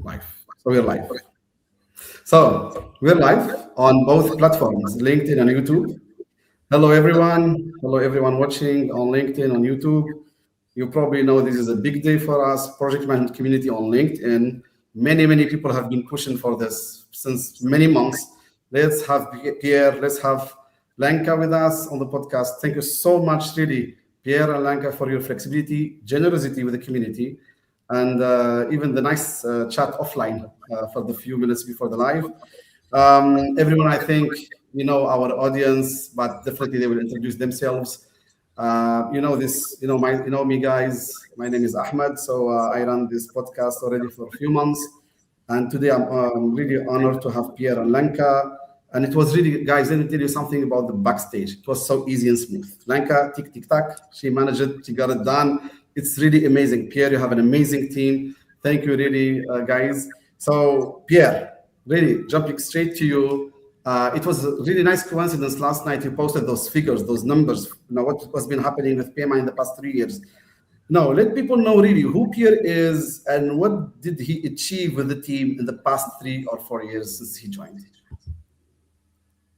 Live. So we're live. So we're live on both platforms, LinkedIn and YouTube. Hello, everyone. Hello, everyone watching on LinkedIn, on YouTube. You probably know this is a big day for us, project management community on LinkedIn. Many people have been pushing for this since many months. Let's have Pierre, let's have Lanka with us on the podcast. Thank you so much, really, Pierre and Lanka, for your flexibility, generosity with the community, and even the nice chat offline for the few minutes before the live. Everyone, I think, our audience, but definitely they will introduce themselves. You know me, guys. My name is Ahmed. So I run this podcast already for a few months, and today I'm really honored to have Pierre and Lanka. And it was really, guys, let me tell you something about the backstage. It was so easy and smooth. Lanka, tick, tick, tack. She managed it. She got it done. It's really amazing. Pierre, you have an amazing team. Thank you, really, guys. So, Pierre, really jumping straight to you. It was a really nice coincidence last night. You posted those figures, those numbers, what's been happening with PMI in the past 3 years. Now, let people know really who Pierre is and what did he achieve with the team in the past 3 or 4 years since he joined.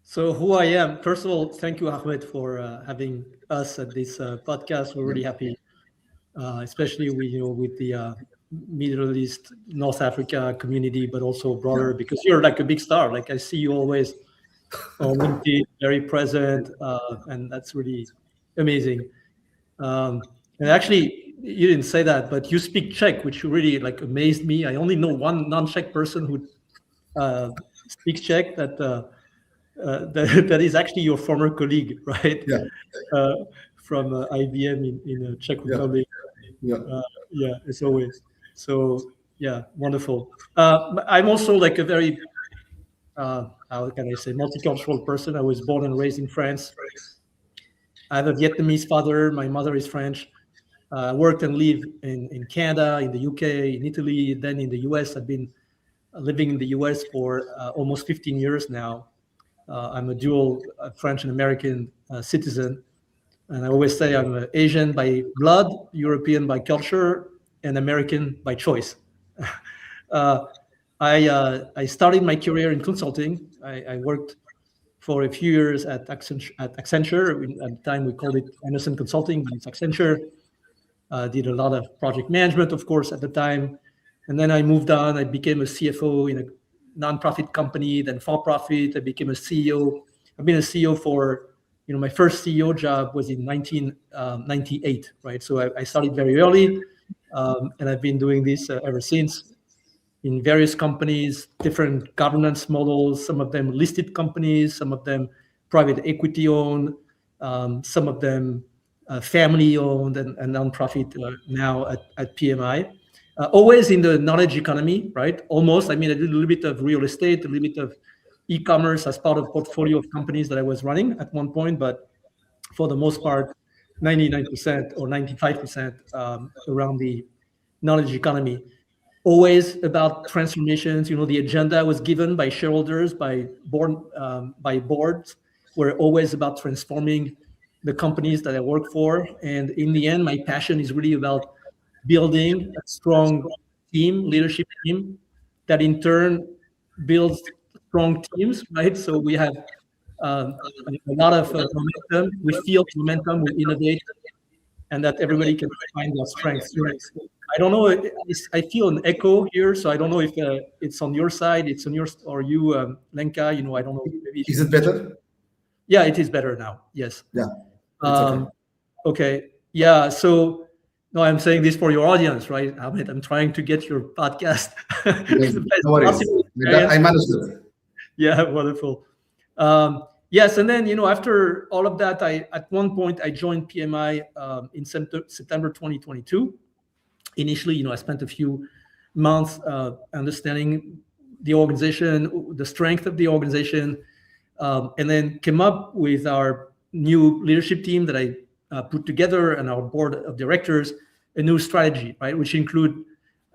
So who I am, first of all, thank you, Ahmed, for having us at this podcast. We're really happy, especially with the Middle East, North Africa community, but also broader, because you're like a big star. Like I see you always on LinkedIn, very present, and that's really amazing. And actually, you didn't say that, but you speak Czech, which really like amazed me. I only know one non-Czech person who speaks Czech that is actually your former colleague, right? Yeah. From IBM in Czech Republic. Yeah, as always. So yeah, wonderful. I'm also like a very, how can I say, multicultural person. I was born and raised in France. I have a Vietnamese father. My mother is French. I worked and lived in Canada, in the UK, in Italy, then in the US. I've been living in the US for almost 15 years now. I'm a dual French and American citizen. And I always say I'm Asian by blood, European by culture, and American by choice. I started my career in consulting. I worked for a few years at Accenture. At the time, we called it Anderson Consulting, but it's Accenture. Did a lot of project management, of course, at the time. And then I moved on. I became a CFO in a nonprofit company, then for-profit. I became a CEO. I've been a CEO for, my first CEO job was in 1998, right? So I started very early, and I've been doing this ever since in various companies, different governance models, some of them listed companies, some of them private equity owned, some of them family owned and nonprofit now at PMI. Always in the knowledge economy, right? Almost. I mean, I did a little bit of real estate, a little bit of e-commerce as part of a portfolio of companies that I was running at one point, but for the most part, 99% or 95% around the knowledge economy. Always about transformations. The agenda was given by shareholders, by boards, were always about transforming the companies that I work for. And in the end, my passion is really about building a strong leadership team that in turn builds strong teams, right? So we have a lot of momentum. We feel momentum, we innovate, and that everybody can find their strengths. I don't know, I feel an echo here, so I don't know if it's on your side, it's on yours, or you, Lenka, I don't know. Maybe is it better? Yeah, it is better now, yes. Yeah. Okay. Yeah, so no, I'm saying this for your audience, right? I'm trying to get your podcast. No worries. I managed it. Yeah, wonderful. Yes, and then after all of that, at one point I joined PMI in September 2022. Initially, I spent a few months understanding the organization, the strength of the organization, and then came up with our new leadership team that I put together, and our board of directors, a new strategy, right, which included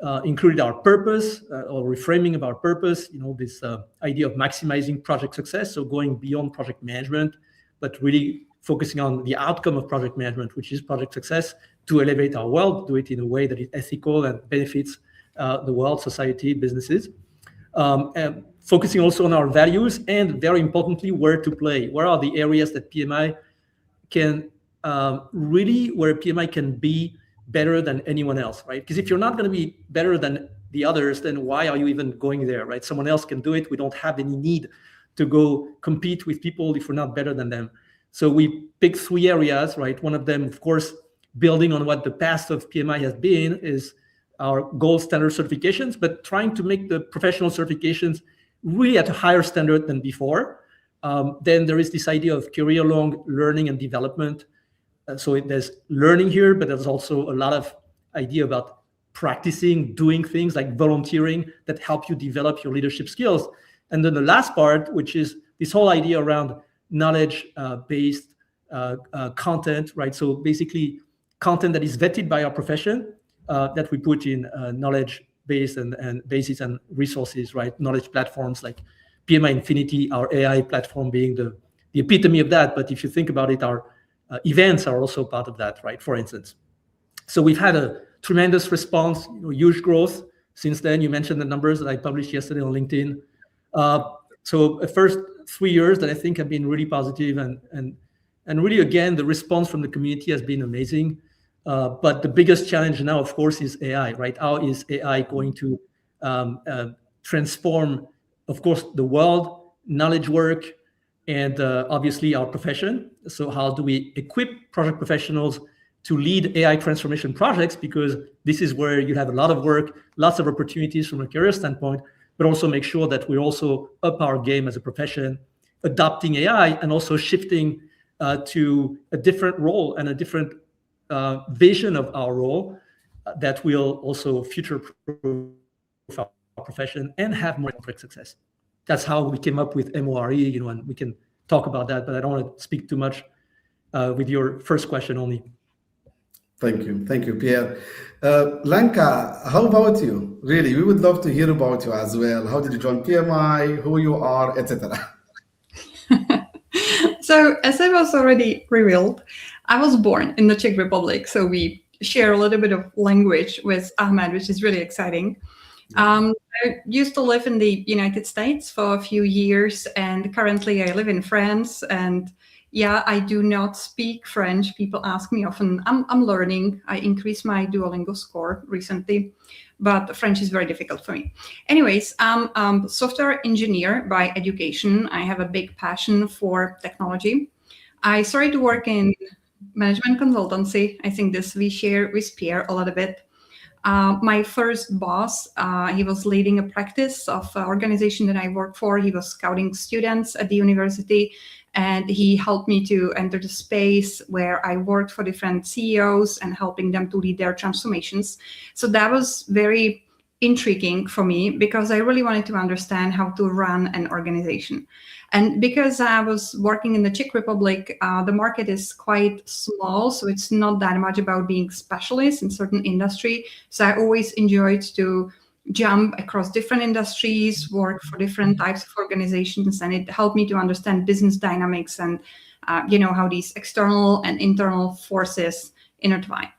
our purpose, or reframing of our purpose, this idea of maximizing project success, so going beyond project management, but really focusing on the outcome of project management, which is project success, to elevate our world, do it in a way that is ethical and benefits the world, society, businesses. And focusing also on our values and, very importantly, where to play. Where are the areas that PMI can where PMI can be better than anyone else, right? Because if you're not going to be better than the others, then why are you even going there, right? Someone else can do it. We don't have any need to go compete with people if we're not better than them. So we picked 3 areas, right? One of them, of course, building on what the past of PMI has been, is our gold standard certifications, but trying to make the professional certifications really at a higher standard than before. Then there is this idea of career-long learning and development. So there's learning here, but there's also a lot of idea about practicing, doing things like volunteering that help you develop your leadership skills. And then the last part, which is this whole idea around knowledge-based content, right? So basically content that is vetted by our profession, that we put in knowledge-based and basis and resources, right? Knowledge platforms like PMI Infinity, our AI platform being the epitome of that. But if you think about it, our events are also part of that, right? For instance. So we've had a tremendous response, huge growth since then. You mentioned the numbers that I published yesterday on LinkedIn. So the first 3 years that I think have been really positive, and really, again, the response from the community has been amazing. But the biggest challenge now, of course, is AI, right? How is AI going to transform, of course, the world, knowledge work, and obviously our profession? So how do we equip project professionals to lead AI transformation projects? Because this is where you have a lot of work, lots of opportunities from a career standpoint, but also make sure that we also up our game as a profession, adopting AI and also shifting to a different role and a different vision of our role that will also future-proof our profession and have more project success. That's how we came up with MORE, and we can talk about that, but I don't want to speak too much with your first question only. Thank you, Pierre. Lanka, how about you? Really, we would love to hear about you as well. How did you join PMI, who you are, etc.? So, as I was already revealed, I was born in the Czech Republic, so we share a little bit of language with Ahmed, which is really exciting. I used to live in the United States for a few years, and currently I live in France. And yeah, I do not speak French. People ask me often. I'm learning. I increased my Duolingo score recently, but French is very difficult for me. Anyways, I'm a software engineer by education. I have a big passion for technology. I started to work in management consultancy. I think this we share with Pierre a little bit. My first boss, he was leading a practice of an organization that I worked for. He was scouting students at the university, and he helped me to enter the space where I worked for different CEOs and helping them to lead their transformations. So that was very intriguing for me because I really wanted to understand how to run an organization. And because I was working in the Czech Republic, the market is quite small, so it's not that much about being specialist in certain industry. So I always enjoyed to jump across different industries, work for different types of organizations, and it helped me to understand business dynamics and how these external and internal forces intertwine.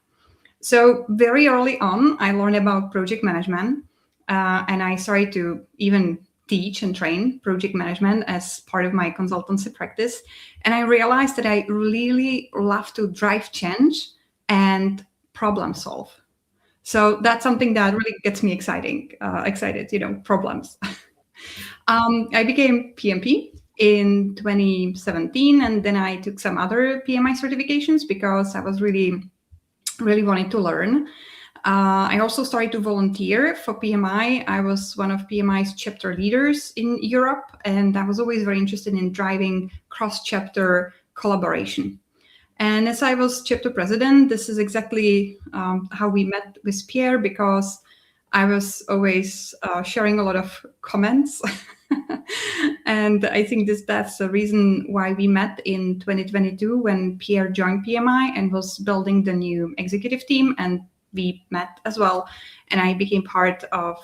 So very early on, I learned about project management, and I started to even teach and train project management as part of my consultancy practice. And I realized that I really love to drive change and problem solve. So that's something that really gets me excited, problems. I became PMP in 2017, and then I took some other PMI certifications because I was really wanting to learn. I also started to volunteer for PMI. I was one of PMI's chapter leaders in Europe, and I was always very interested in driving cross-chapter collaboration. And as I was chapter president, this is exactly how we met with Pierre, because I was always sharing a lot of comments. And I think that's the reason why we met in 2022 when Pierre joined PMI and was building the new executive team, and we met as well, and I became part of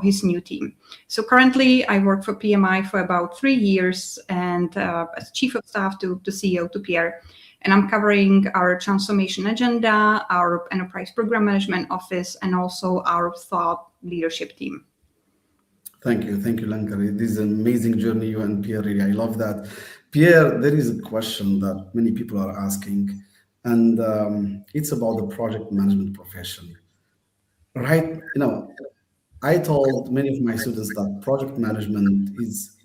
his new team. So currently I work for PMI for about 3 years, and as chief of staff to CEO to Pierre. And I'm covering our transformation agenda, our enterprise program management office, and also our thought leadership team. Thank you, Lanka. This is an amazing journey you and Pierre. Really, I love that. Pierre, there is a question that many people are asking, and it's about the project management profession. Right? I told many of my students that project management is.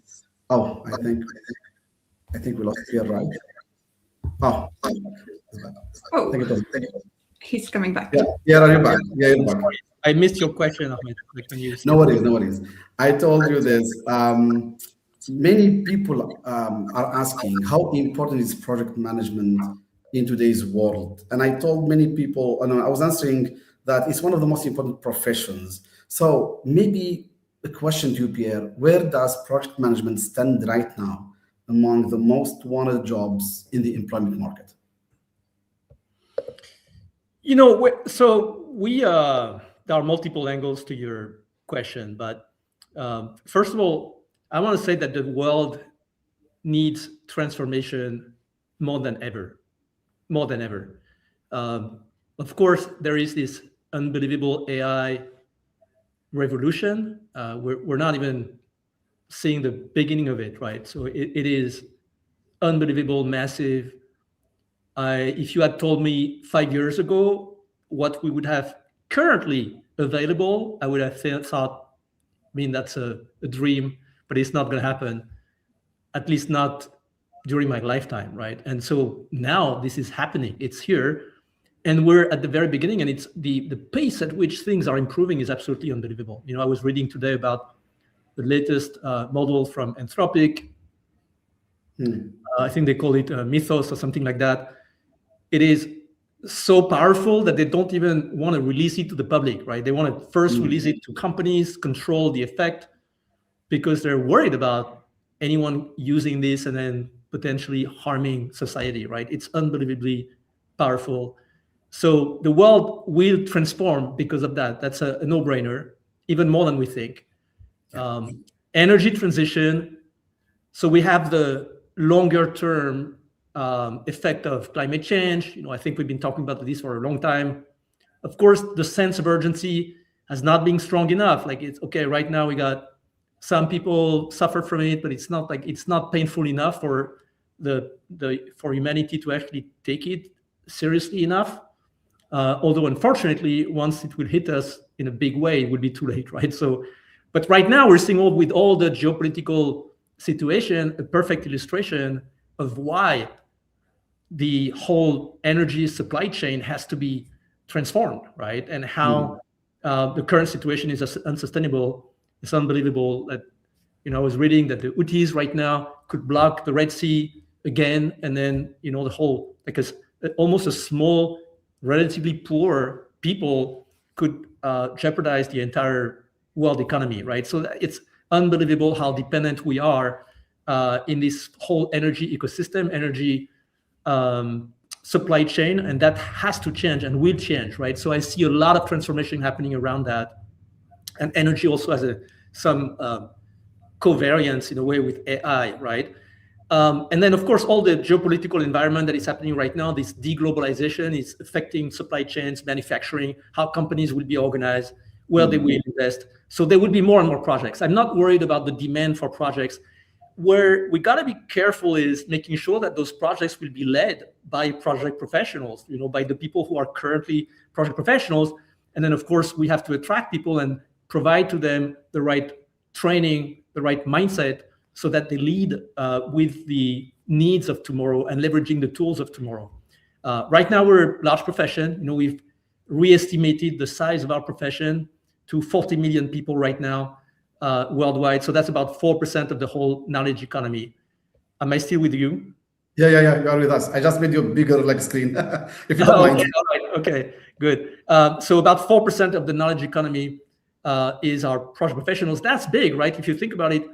Oh, I think we lost Pierre, right? Oh, Oh, thank you. he's coming back. Yeah, are you back? Yeah, you're back. I missed your question, Ahmed. Like when you No worries. I told you this. Many people are asking how important is project management in today's world, and I told many people, and I was answering that it's one of the most important professions. So maybe a question to you, Pierre: where does project management stand right now among the most wanted jobs in the employment market? There are multiple angles to your question, but first of all, I want to say that the world needs transformation more than ever. Of course, there is this unbelievable AI revolution. We're not even seeing the beginning of it, right? So it is unbelievable, massive. If you had told me 5 years ago what we would have currently available, I would have thought, that's a dream, but it's not going to happen, at least not during my lifetime, right? And so now this is happening. It's here, and we're at the very beginning, and it's the pace at which things are improving is absolutely unbelievable. I was reading today about the latest model from Anthropic. I think they call it Mythos or something like that. It is so powerful that they don't even want to release it to the public, right? They want to first release it to companies, control the effect, because they're worried about anyone using this and then potentially harming society, right? It's unbelievably powerful. So the world will transform because of that. That's a no-brainer, even more than we think. Energy transition. So we have the longer-term effect of climate change. I think we've been talking about this for a long time. Of course, the sense of urgency has not been strong enough. Like, it's okay, right now we got some people suffer from it, but it's not painful enough for for humanity to actually take it seriously enough. Although unfortunately, once it will hit us in a big way, it will be too late, right? So, but right now we're seeing with all the geopolitical situation, a perfect illustration of why the whole energy supply chain has to be transformed, right? And how the current situation is unsustainable. It's unbelievable that, I was reading that the Houthis right now could block the Red Sea again, and then, the whole, because almost a small, relatively poor people could jeopardize the entire world economy, right? So it's unbelievable how dependent we are in this whole energy ecosystem, energy supply chain, and that has to change and will change, right? So I see a lot of transformation happening around that, and energy also has some covariance in a way with AI, right? And then, of course, all the geopolitical environment that is happening right now, this deglobalization is affecting supply chains, manufacturing, how companies will be organized, where they will invest. So there will be more and more projects. I'm not worried about the demand for projects. Where we got to be careful is making sure that those projects will be led by project professionals, by the people who are currently project professionals. And then, of course, we have to attract people and provide to them the right training, the right mindset, so that they lead with the needs of tomorrow and leveraging the tools of tomorrow. Right now, we're a large profession. We've re-estimated the size of our profession to 40 million people right now worldwide. So that's about 4% of the whole knowledge economy. Am I still with you? Yeah, you are with us. I just made you a bigger screen, if you don't mind. Okay, good. So about 4% of the knowledge economy is our project professionals. That's big, right? If you think about it,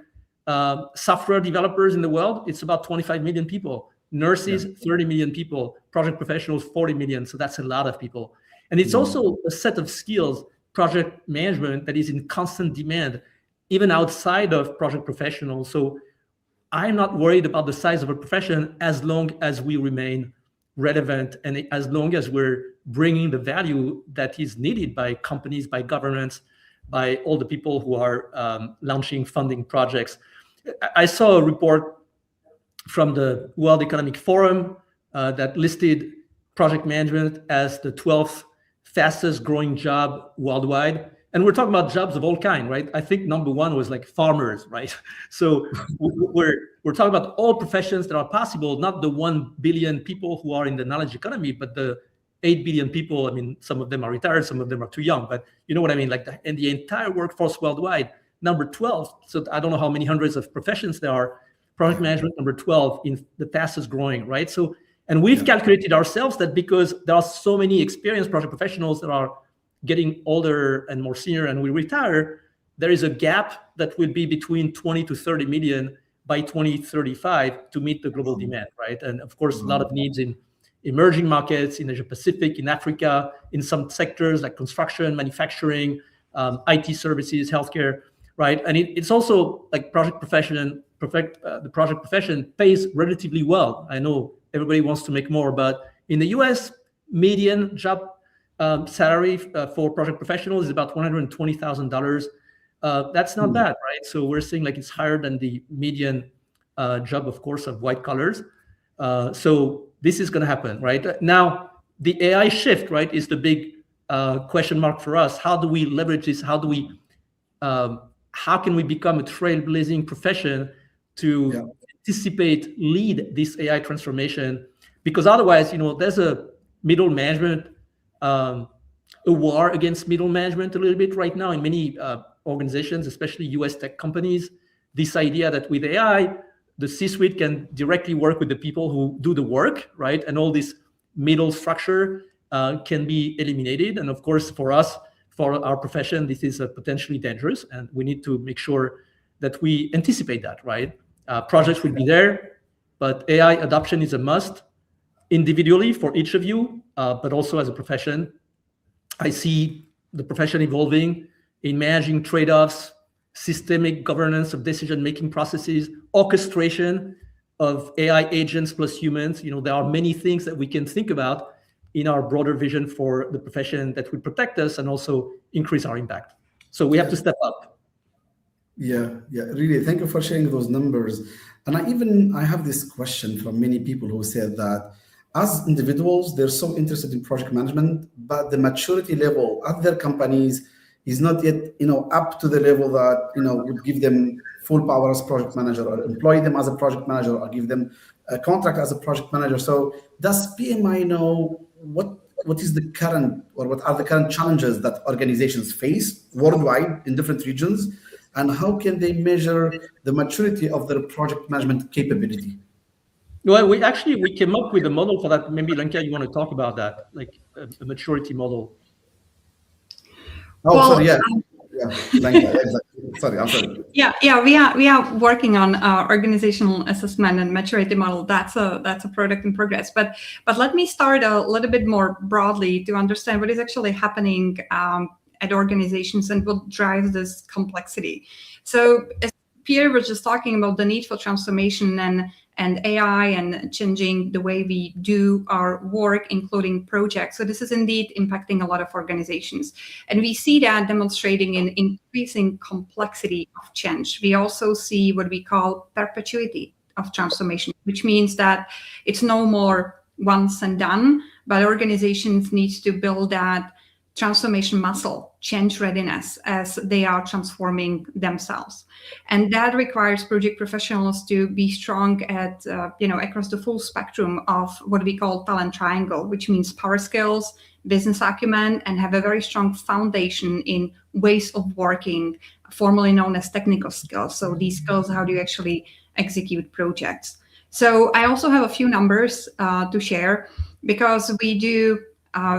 software developers in the world, it's about 25 million people. Nurses, 30 million people. Project professionals, 40 million. So that's a lot of people. And it's also a set of skills, project management, that is in constant demand, even outside of project professionals. So I'm not worried about the size of a profession as long as we remain relevant, and as long as we're bringing the value that is needed by companies, by governments, by all the people who are launching funding projects. I saw a report from the World Economic Forum that listed project management as the 12th fastest growing job worldwide. And we're talking about jobs of all kind, right? I think number one was like farmers, right? So we're talking about all professions that are possible, not the 1 billion people who are in the knowledge economy, but the 8 billion people. I mean, some of them are retired, some of them are too young, but you know what I mean? Like in the entire workforce worldwide, number 12. So I don't know how many hundreds of professions there are. Project management number 12 in the fastest growing, right? So, and we've calculated ourselves that because there are so many experienced project professionals that are getting older and more senior and we retire, there is a gap that will be between 20 to 30 million by 2035 to meet the global demand, right? And of course, a lot of needs in emerging markets, in Asia Pacific, in Africa, in some sectors like construction, manufacturing, IT services, healthcare, right? And it's also like the project profession pays relatively well. I know everybody wants to make more, but in the US, median job salary for project professionals is about $120,000. That's not bad, right? So we're seeing like it's higher than the median job, of course, of white collars. So this is going to happen, right? Now, the AI shift, right, is the big question mark for us. How do we leverage this? How can we become a trailblazing profession to anticipate, lead this AI transformation? Because otherwise, there's a middle management, a war against middle management a little bit right now in many organizations, especially US tech companies. This idea that with AI, the C-suite can directly work with the people who do the work, right? And all this middle structure can be eliminated. And of course, for us, for our profession, this is potentially dangerous, and we need to make sure that we anticipate that, right? Projects will be there, but AI adoption is a must individually for each of you, but also as a profession. I see the profession evolving in managing trade-offs, systemic governance of decision-making processes, orchestration of AI agents plus humans. There are many things that we can think about in our broader vision for the profession that will protect us and also increase our impact. So we have to step up. Yeah, really. Thank you for sharing those numbers. And I have this question from many people who said that as individuals, they're so interested in project management, but the maturity level at their companies is not yet, up to the level that, would give them full power as project manager or employ them as a project manager or give them a contract as a project manager. So does PMI know what is the current, or what are the current challenges that organizations face worldwide in different regions, and how can they measure the maturity of their project management capability? Well, we came up with a model for that. Maybe Lenka, you want to talk about that, like a maturity model? Oh, well, sorry, yeah. Lenka, exactly. Sorry, I'm sorry. Yeah. We are working on organizational assessment and maturity model. That's a product in progress. But let me start a little bit more broadly to understand what is actually happening at organizations and what drives this complexity. So as Pierre was just talking about the need for transformation and AI and changing the way we do our work, including projects. So this is indeed impacting a lot of organizations. And we see that demonstrating in increasing complexity of change. We also see what we call perpetuity of transformation, which means that it's no more once and done, but organizations need to build that transformation muscle, change readiness as they are transforming themselves. And that requires project professionals to be strong at, across the full spectrum of what we call talent triangle, which means power skills, business acumen, and have a very strong foundation in ways of working, formerly known as technical skills. So these skills, how do you actually execute projects? So I also have a few numbers to share because we do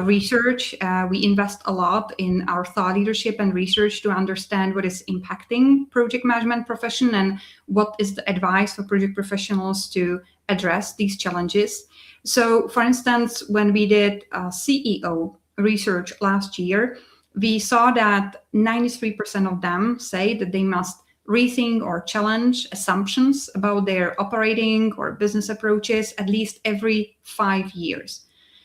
research. We invest a lot in our thought leadership and research to understand what is impacting project management profession and what is the advice for project professionals to address these challenges. So for instance, when we did CEO research last year, we saw that 93% of them say that they must rethink or challenge assumptions about their operating or business approaches at least every 5 years.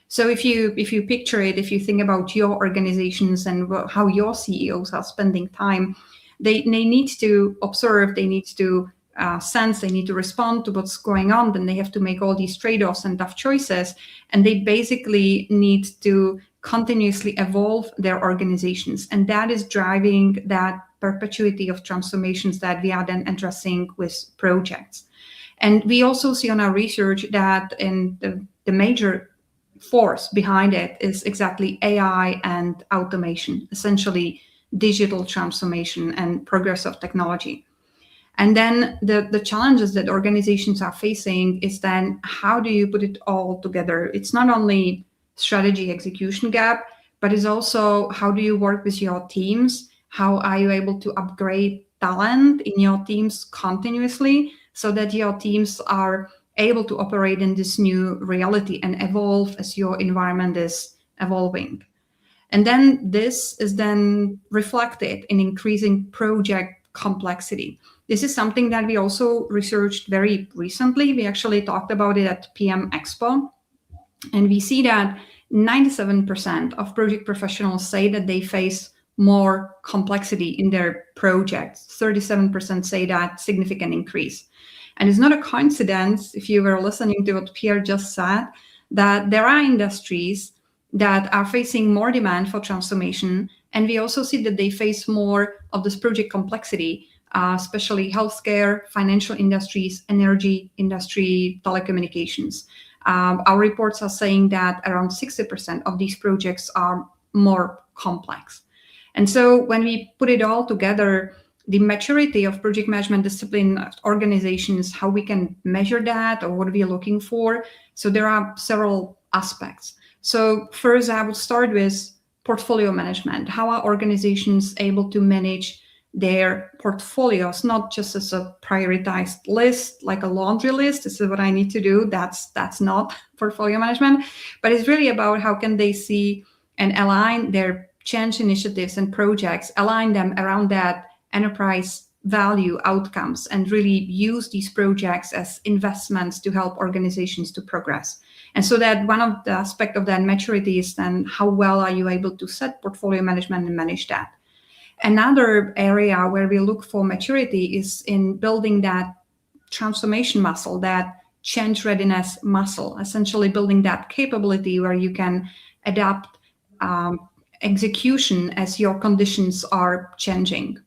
So if you picture it, if you think about your organizations and how your CEOs are spending time, they need to observe, they need to sense, they need to respond to what's going on. Then they have to make all these trade-offs and tough choices, and they basically need to continuously evolve their organizations, and that is driving that perpetuity of transformations that we are then addressing with projects. And we also see on our research that in the major force behind it is exactly AI and automation, essentially digital transformation and progress of technology. And then the challenges that organizations are facing is then how do you put it all together? It's not only strategy execution gap, but it's also how do you work with your teams? How are you able to upgrade talent in your teams continuously so that your teams are able to operate in this new reality and evolve as your environment is evolving? And then this is then reflected in increasing project complexity. This is something that we also researched very recently. We actually talked about it at PM Expo. And we see that 97% of project professionals say that they face more complexity in their projects. 37% say that significant increase. And it's not a coincidence, if you were listening to what Pierre just said, that there are industries that are facing more demand for transformation. And we also see that they face more of this project complexity, especially healthcare, financial industries, energy industry, telecommunications. Our reports are saying that around 60% of these projects are more complex. And so when we put it all together, the maturity of project management discipline organizations, how we can measure that or what we are looking for. So there are several aspects. So first, I would start with portfolio management. How are organizations able to manage their portfolios, not just as a prioritized list, like a laundry list? This is what I need to do. That's not portfolio management, but it's really about how can they see and align their change initiatives and projects, align them around that enterprise value outcomes, and really use these projects as investments to help organizations to progress. And so that one of the aspects of that maturity is then how well are you able to set portfolio management and manage that. Another area where we look for maturity is in building that transformation muscle, that change readiness muscle, essentially building that capability where you can adapt execution as your conditions are changing.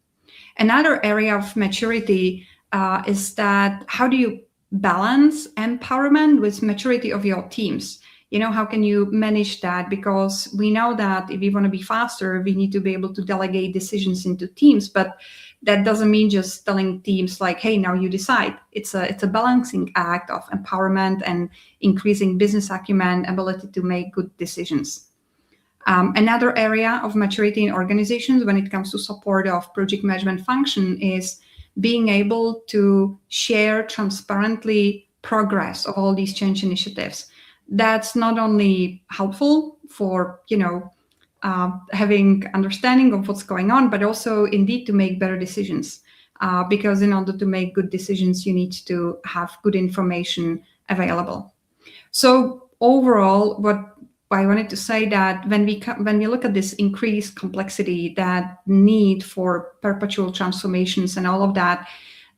Another area of maturity is that how do you balance empowerment with maturity of your teams? You know, how can you manage that? Because we know that if we want to be faster, we need to be able to delegate decisions into teams. But that doesn't mean just telling teams like, hey, now you decide. It's a balancing act of empowerment and increasing business acumen, ability to make good decisions. Another area of maturity in organizations when it comes to support of project management function is being able to share transparently progress of all these change initiatives. That's not only helpful for, having understanding of what's going on, but also indeed to make better decisions. Because in order to make good decisions, you need to have good information available. So overall, what I wanted to say that when we look at this increased complexity, that need for perpetual transformations and all of that,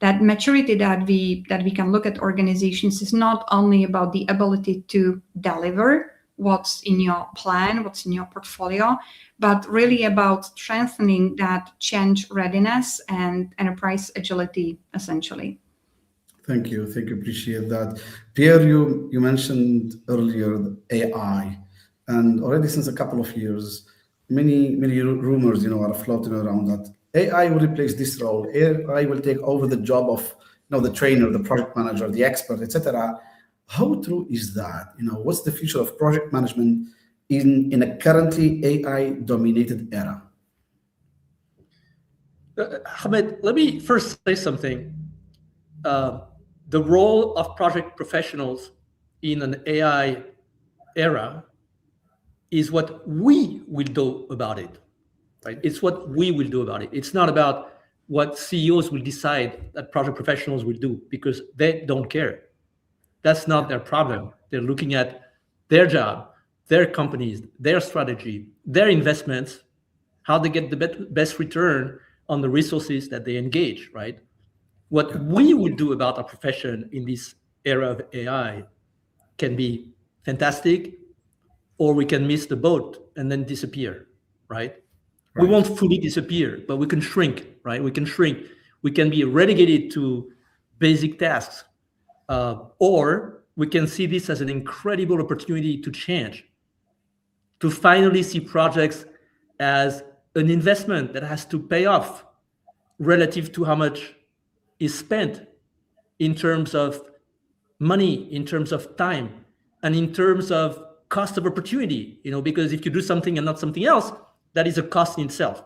that maturity that we can look at organizations is not only about the ability to deliver what's in your plan, what's in your portfolio, but really about strengthening that change readiness and enterprise agility, essentially. Thank you. Appreciate that. Pierre, you mentioned earlier AI. And already since a couple of years, many rumors, are floating around that AI will replace this role. AI will take over the job of, the trainer, the project manager, the expert, etc. How true is that? What's the future of project management in a currently AI-dominated era? Hamid, let me first say something. The role of project professionals in an AI era is what we will do about it, right? It's what we will do about it. It's not about what CEOs will decide that project professionals will do, because they don't care. That's not their problem. They're looking at their job, their companies, their strategy, their investments, how they get the best return on the resources that they engage, right? What we will do about our profession in this era of AI can be fantastic, or we can miss the boat and then disappear, right? We won't fully disappear, but we can shrink, right? We can shrink. We can be relegated to basic tasks, or we can see this as an incredible opportunity to change, to finally see projects as an investment that has to pay off relative to how much is spent in terms of money, in terms of time, and in terms of cost of opportunity, because if you do something and not something else, that is a cost in itself,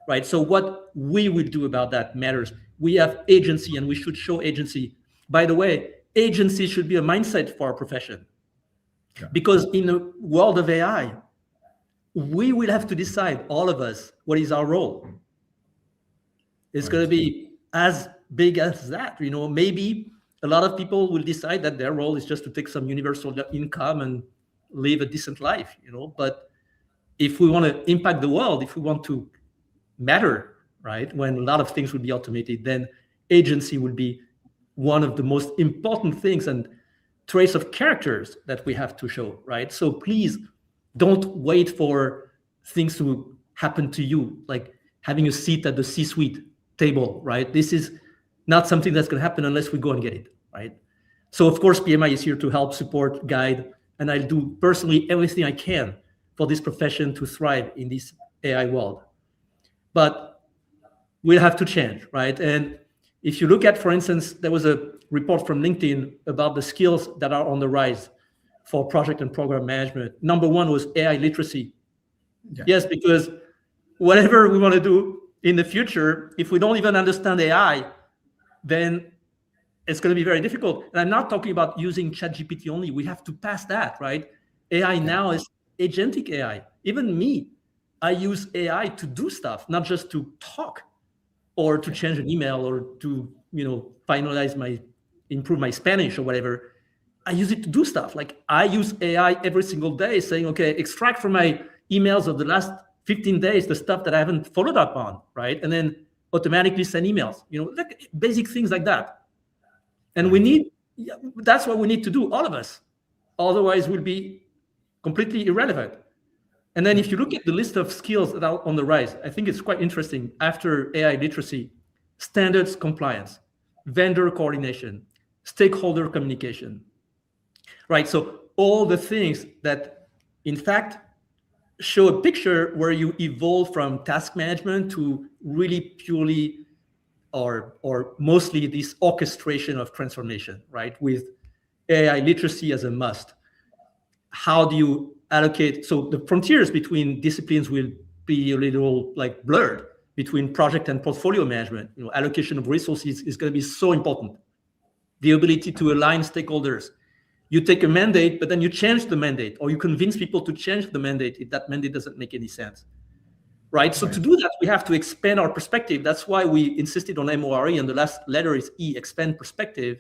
right? So what we will do about that matters. We have agency, and we should show agency. By the way, agency should be a mindset for our profession, because in the world of AI, we will have to decide, all of us, what is our role. It's going to be as big as that. Maybe a lot of people will decide that their role is just to take some universal income and live a decent life, but if we want to impact the world, if we want to matter, right, when a lot of things will be automated, then agency will be one of the most important things and trace of characters that we have to show, right? So please don't wait for things to happen to you, like having a seat at the C-suite table, right? This is not something that's going to happen unless we go and get it, right? So of course, PMI is here to help, support, guide, and I'll do personally everything I can for this profession to thrive in this AI world. But we'll have to change, right? And if you look at, for instance, there was a report from LinkedIn about the skills that are on the rise for project and program management. Number one was AI literacy. Yeah. Yes, because whatever we want to do in the future, if we don't even understand AI, then it's going to be very difficult. And I'm not talking about using ChatGPT only. We have to pass that, right? AI now is agentic AI. Even me, I use AI to do stuff, not just to talk or to change an email or to, improve my Spanish or whatever. I use it to do stuff. Like I use AI every single day saying, okay, extract from my emails of the last 15 days the stuff that I haven't followed up on, right? And then automatically send emails, like basic things like that. And that's what we need to do, all of us. Otherwise, we'll be completely irrelevant. And then if you look at the list of skills that are on the rise, I think it's quite interesting. After AI literacy, standards compliance, vendor coordination, stakeholder communication, right? So all the things that, in fact, show a picture where you evolve from task management to really purely or mostly this orchestration of transformation, right? With AI literacy as a must. How do you allocate? So the frontiers between disciplines will be a little like blurred between project and portfolio management. Allocation of resources is going to be so important. The ability to align stakeholders. You take a mandate, but then you change the mandate, or you convince people to change the mandate if that mandate doesn't make any sense. Right? So to do that, we have to expand our perspective. That's why we insisted on MORE, and the last letter is E, expand perspective,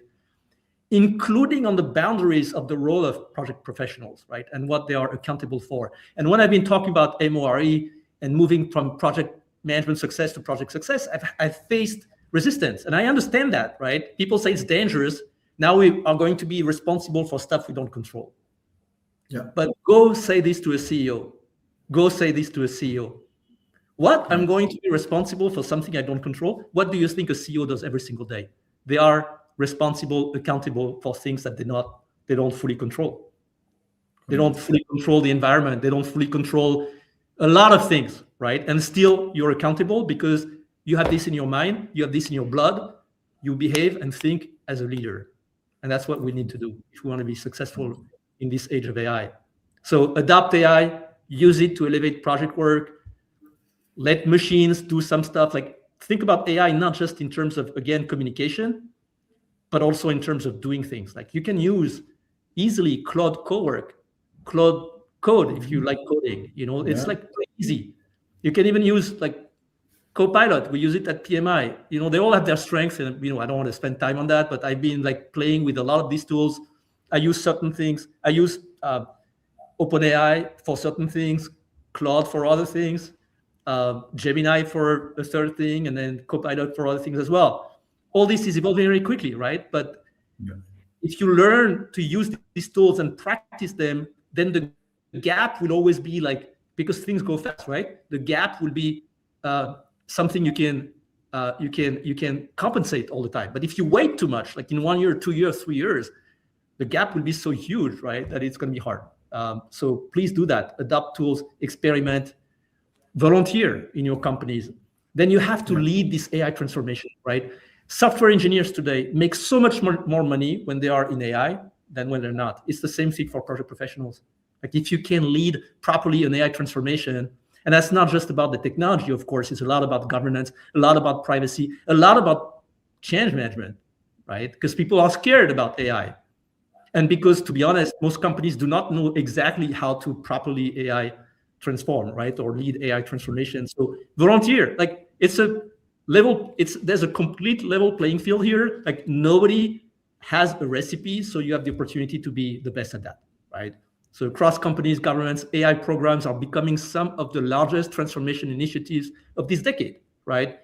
including on the boundaries of the role of project professionals, right? And what they are accountable for. And when I've been talking about MORE and moving from project management success to project success, I've faced resistance. And I understand that, right? People say it's dangerous. Now we are going to be responsible for stuff we don't control. Yeah. But go say this to a CEO. Go say this to a CEO. What? I'm going to be responsible for something I don't control? What do you think a CEO does every single day? They are responsible, accountable for things that they don't fully control. They don't fully control the environment. They don't fully control a lot of things, right? And still you're accountable because you have this in your mind, you have this in your blood, you behave and think as a leader. And that's what we need to do if we want to be successful in this age of AI. So adopt AI, use it to elevate project work, let machines do some stuff. Like think about AI not just in terms of, again, communication, but also in terms of doing things. Like you can use easily Claude Code if you like coding. It's like easy. You can even use like Copilot, we use it at PMI. They all have their strengths, and I don't want to spend time on that, but I've been like playing with a lot of these tools. I use certain things. I use OpenAI for certain things, Claude for other things, Gemini for a third thing, and then Copilot for other things as well. All this is evolving very quickly, right? But if you learn to use these tools and practice them, then the gap will always be like, because things go fast, right? The gap will be something you can compensate all the time. But if you wait too much, like in 1 year, 2 years, 3 years, the gap will be so huge, right, that it's going to be hard. So please do that. Adopt tools, experiment, volunteer in your companies. Then you have to lead this AI transformation, right? Software engineers today make so much more money when they are in AI than when they're not. It's the same thing for project professionals. Like if you can lead properly an AI transformation, and that's not just about the technology, of course, it's a lot about governance, a lot about privacy, a lot about change management, right? Because people are scared about AI. And because, to be honest, most companies do not know exactly how to properly AI transform, right? Or lead AI transformation. So volunteer, like there's a complete level playing field here. Like nobody has a recipe, so you have the opportunity to be the best at that, right? So across companies, governments, AI programs are becoming some of the largest transformation initiatives of this decade, right?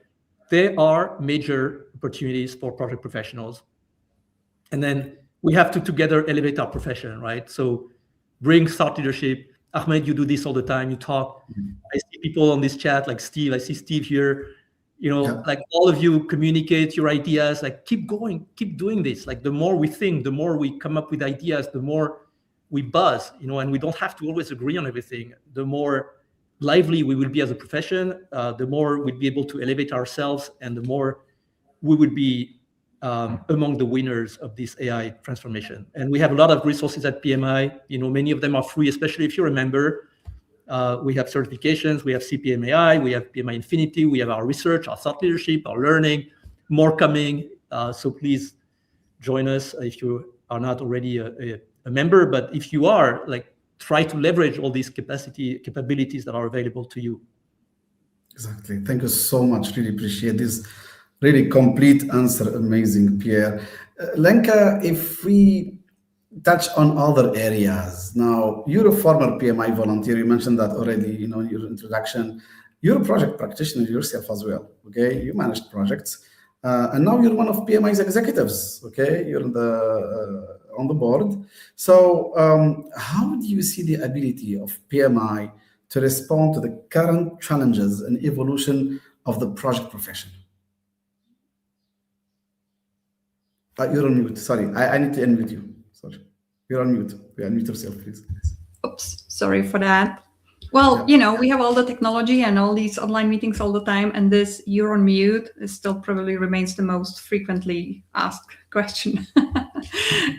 They are major opportunities for project professionals. And then we have to together elevate our profession, right? So bring thought leadership. Ahmed, you do this all the time. You talk. I see people on this chat, like Steve. I see Steve here. Like all of you communicate your ideas. Like keep going, keep doing this. Like the more we think, the more we come up with ideas, the more we buzz, and we don't have to always agree on everything. The more lively we will be as a profession, the more we'd be able to elevate ourselves, and the more we would be among the winners of this AI transformation. And we have a lot of resources at PMI. Many of them are free, especially if you're a member. We have certifications, we have CPMAI, we have PMI Infinity, we have our research, our thought leadership, our learning, more coming. So please join us if you are not already a member, but if you are, like, try to leverage all these capabilities that are available to you. Exactly. Thank you so much. Really appreciate this really complete answer. Amazing, Pierre. Lenka, if we touch on other areas. Now, you're a former PMI volunteer. You mentioned that already, in your introduction. You're a project practitioner yourself as well, okay? You managed projects. And now you're one of PMI's executives, okay? You're on the board. So how do you see the ability of PMI to respond to the current challenges and evolution of the project profession? You're on mute. Sorry, I need to unmute you. Sorry, you're on mute. Unmute yourself, please. Oops, sorry for that. Well, we have all the technology and all these online meetings all the time, and this "you're on mute" still probably remains the most frequently asked question.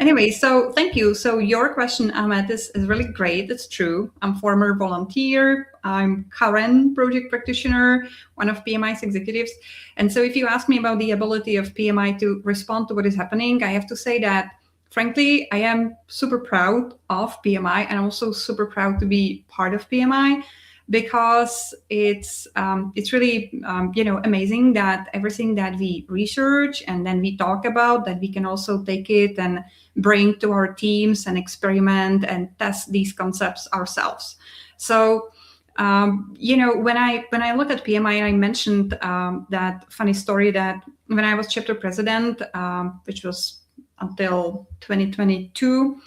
Anyway, so thank you. So your question, Ahmed, is really great. It's true. I'm former volunteer. I'm current project practitioner, one of PMI's executives. And so if you ask me about the ability of PMI to respond to what is happening, I have to say that, frankly, I am super proud of PMI, and also super proud to be part of PMI, because it's really amazing that everything that we research and then we talk about, that we can also take it and bring to our teams and experiment and test these concepts ourselves. So when I look at PMI, I mentioned that funny story that when I was chapter president, which was until 2022.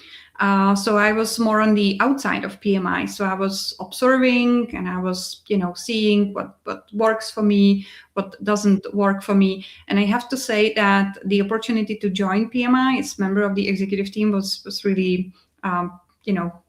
So I was more on the outside of PMI. So I was observing and I was, seeing what works for me, what doesn't work for me. And I have to say that the opportunity to join PMI as member of the executive team was really,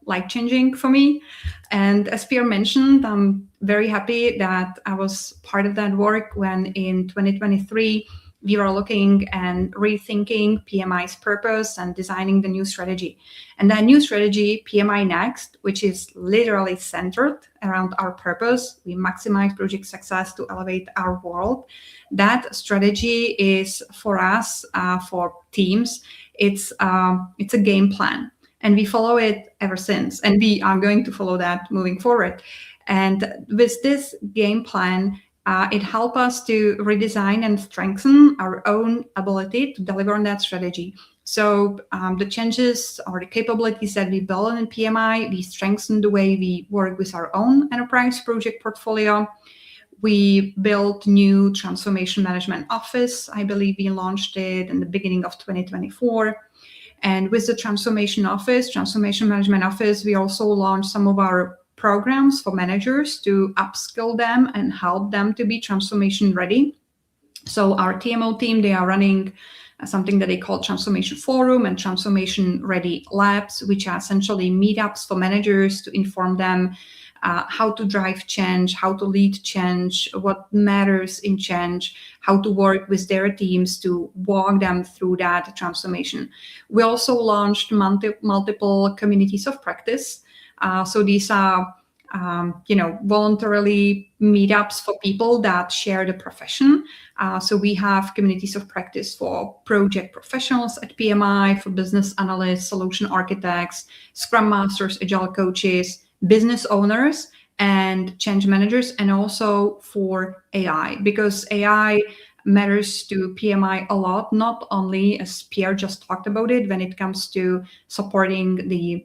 life-changing for me. And as Pierre mentioned, I'm very happy that I was part of that work when in 2023, we were looking and rethinking PMI's purpose and designing the new strategy. And that new strategy, PMI Next, which is literally centered around our purpose, we maximize project success to elevate our world. That strategy is for us, for teams, it's a game plan. And we follow it ever since. And we are going to follow that moving forward. And with this game plan, It helped us to redesign and strengthen our own ability to deliver on that strategy. So the changes or the capabilities that we built in PMI, we strengthened the way we work with our own enterprise project portfolio. We built new transformation management office. I believe we launched it in the beginning of 2024. And with the transformation management office, we also launched some of our programs for managers to upskill them and help them to be transformation ready. So our TMO team, they are running something that they call Transformation Forum and Transformation Ready Labs, which are essentially meetups for managers to inform them how to drive change, how to lead change, what matters in change, how to work with their teams to walk them through that transformation. We also launched multiple communities of practice. So these are voluntarily meetups for people that share the profession. So we have communities of practice for project professionals at PMI, for business analysts, solution architects, scrum masters, agile coaches, business owners, and change managers, and also for AI, because AI matters to PMI a lot, not only, as Pierre just talked about it, when it comes to supporting the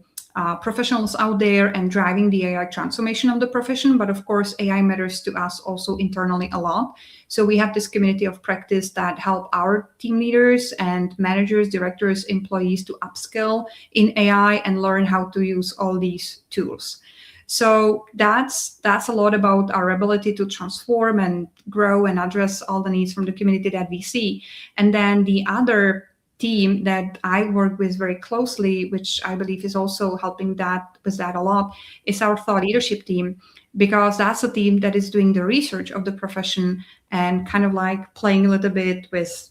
professionals out there and driving the AI transformation of the profession. But of course, AI matters to us also internally a lot. So we have this community of practice that help our team leaders and managers, directors, employees to upskill in AI and learn how to use all these tools. So that's a lot about our ability to transform and grow and address all the needs from the community that we see. And then the other team that I work with very closely, which I believe is also helping with that a lot, is our thought leadership team, because that's a team that is doing the research of the profession and kind of like playing a little bit with,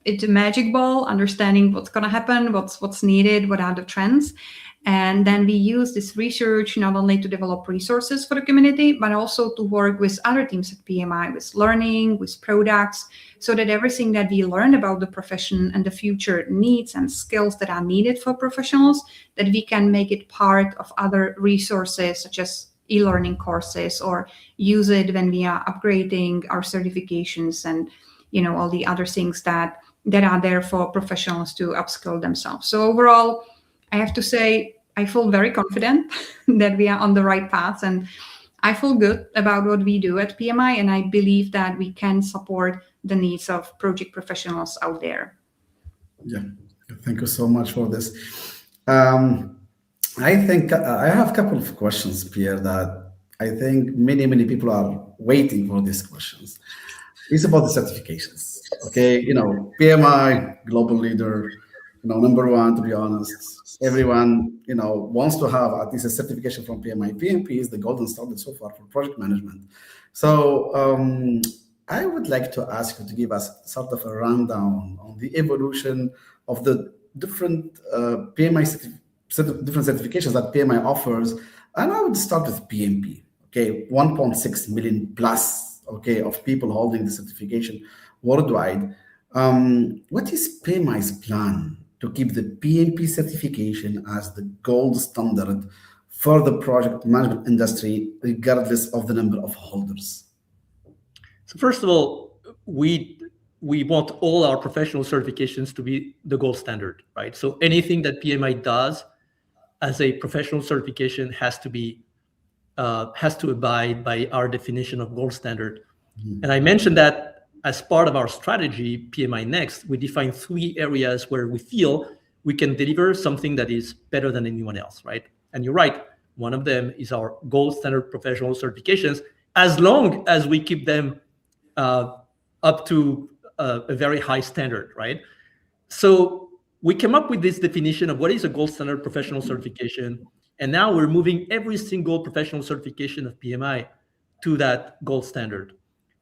it's a magic ball, understanding what's going to happen, what's needed, what are the trends. And then we use this research not only to develop resources for the community, but also to work with other teams at PMI, with learning, with products, so that everything that we learn about the profession and the future needs and skills that are needed for professionals, that we can make it part of other resources, such as e-learning courses, or use it when we are upgrading our certifications and all the other things that are there for professionals to upskill themselves. So overall, I have to say, I feel very confident that we are on the right path, and I feel good about what we do at PMI, and I believe that we can support the needs of project professionals out there. Yeah, thank you so much for this. I think I have a couple of questions, Pierre, that I think many people are waiting for these questions. It's about the certifications. Okay, PMI, global leader, number one, to be honest. Everyone, wants to have at least a certification from PMI. PMP is the golden standard so far for project management. So I would like to ask you to give us sort of a rundown on the evolution of the different PMI different certifications that PMI offers. And I would start with PMP. Okay, 1.6 million plus, okay, of people holding the certification worldwide. What is PMI's plan to keep the PMP certification as the gold standard for the project management industry, regardless of the number of holders? So first of all, we want all our professional certifications to be the gold standard, right? So anything that PMI does as a professional certification has to abide by our definition of gold standard. Mm-hmm. And I mentioned that as part of our strategy, PMI Next, we define 3 areas where we feel we can deliver something that is better than anyone else, right? And you're right, one of them is our gold standard professional certifications, as long as we keep them up to a very high standard, right? So we came up with this definition of what is a gold standard professional certification, and now we're moving every single professional certification of PMI to that gold standard.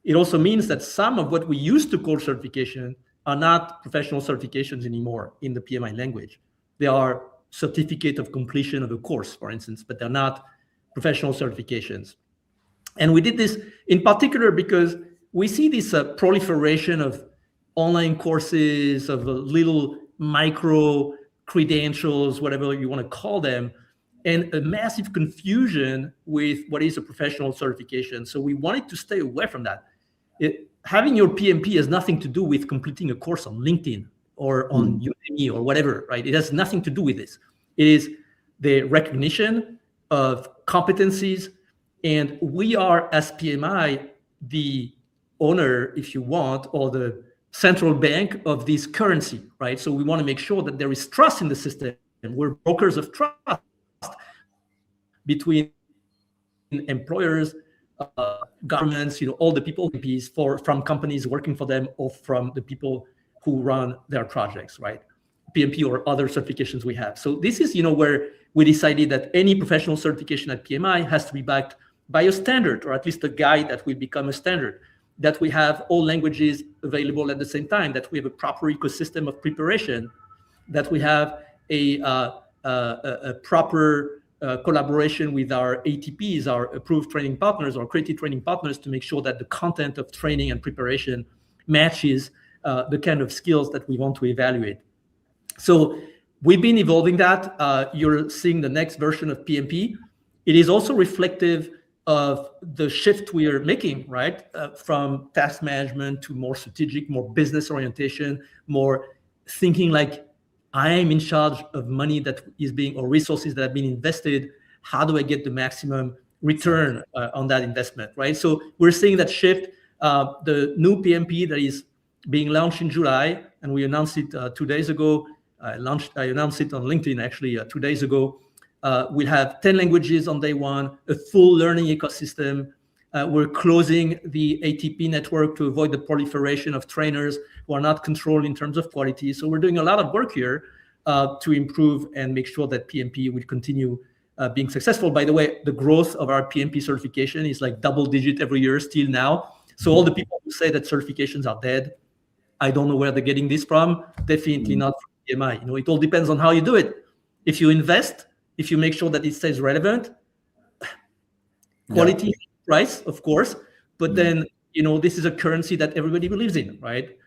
It also means that some of what we used to call certification are not professional certifications anymore in the PMI language. They are certificate of completion of a course, for instance, but they're not professional certifications. And we did this in particular because we see this proliferation of online courses, of little micro credentials, whatever you want to call them, and a massive confusion with what is a professional certification. So we wanted to stay away from that. Having your PMP has nothing to do with completing a course on LinkedIn or on Udemy or whatever, right? It has nothing to do with this. It is the recognition of competencies, and we are, as PMI, the owner, if you want, or the central bank of this currency, right? So we want to make sure that there is trust in the system. We're brokers of trust between employers, governments, all the people, from companies working for them, or from the people who run their projects, right? PMP or other certifications we have. So this is, where we decided that any professional certification at PMI has to be backed by a standard, or at least a guide that will become a standard, that we have all languages available at the same time, that we have a proper ecosystem of preparation, that we have a proper collaboration with our ATPs, our approved training partners, or accredited training partners, to make sure that the content of training and preparation matches the kind of skills that we want to evaluate. So we've been evolving that. You're seeing the next version of PMP. It is also reflective of the shift we are making, right? From task management to more strategic, more business orientation, more thinking like, I am in charge of money that is being, or resources that have been invested. How do I get the maximum return on that investment, right? So we're seeing that shift. The new PMP that is being launched in July, and we announced it 2 days ago. I announced it on LinkedIn actually 2 days ago. We'll have 10 languages on day one, a full learning ecosystem. We're closing the ATP network to avoid the proliferation of trainers who are not controlled in terms of quality. So we're doing a lot of work here to improve and make sure that PMP will continue being successful. By the way, the growth of our PMP certification is like double digit every year still now. So all the people who say that certifications are dead, I don't know where they're getting this from. Definitely not from PMI. It all depends on how you do it. If you invest, if you make sure that it stays relevant, quality, price, of course, but then, this is a currency that everybody believes in, right?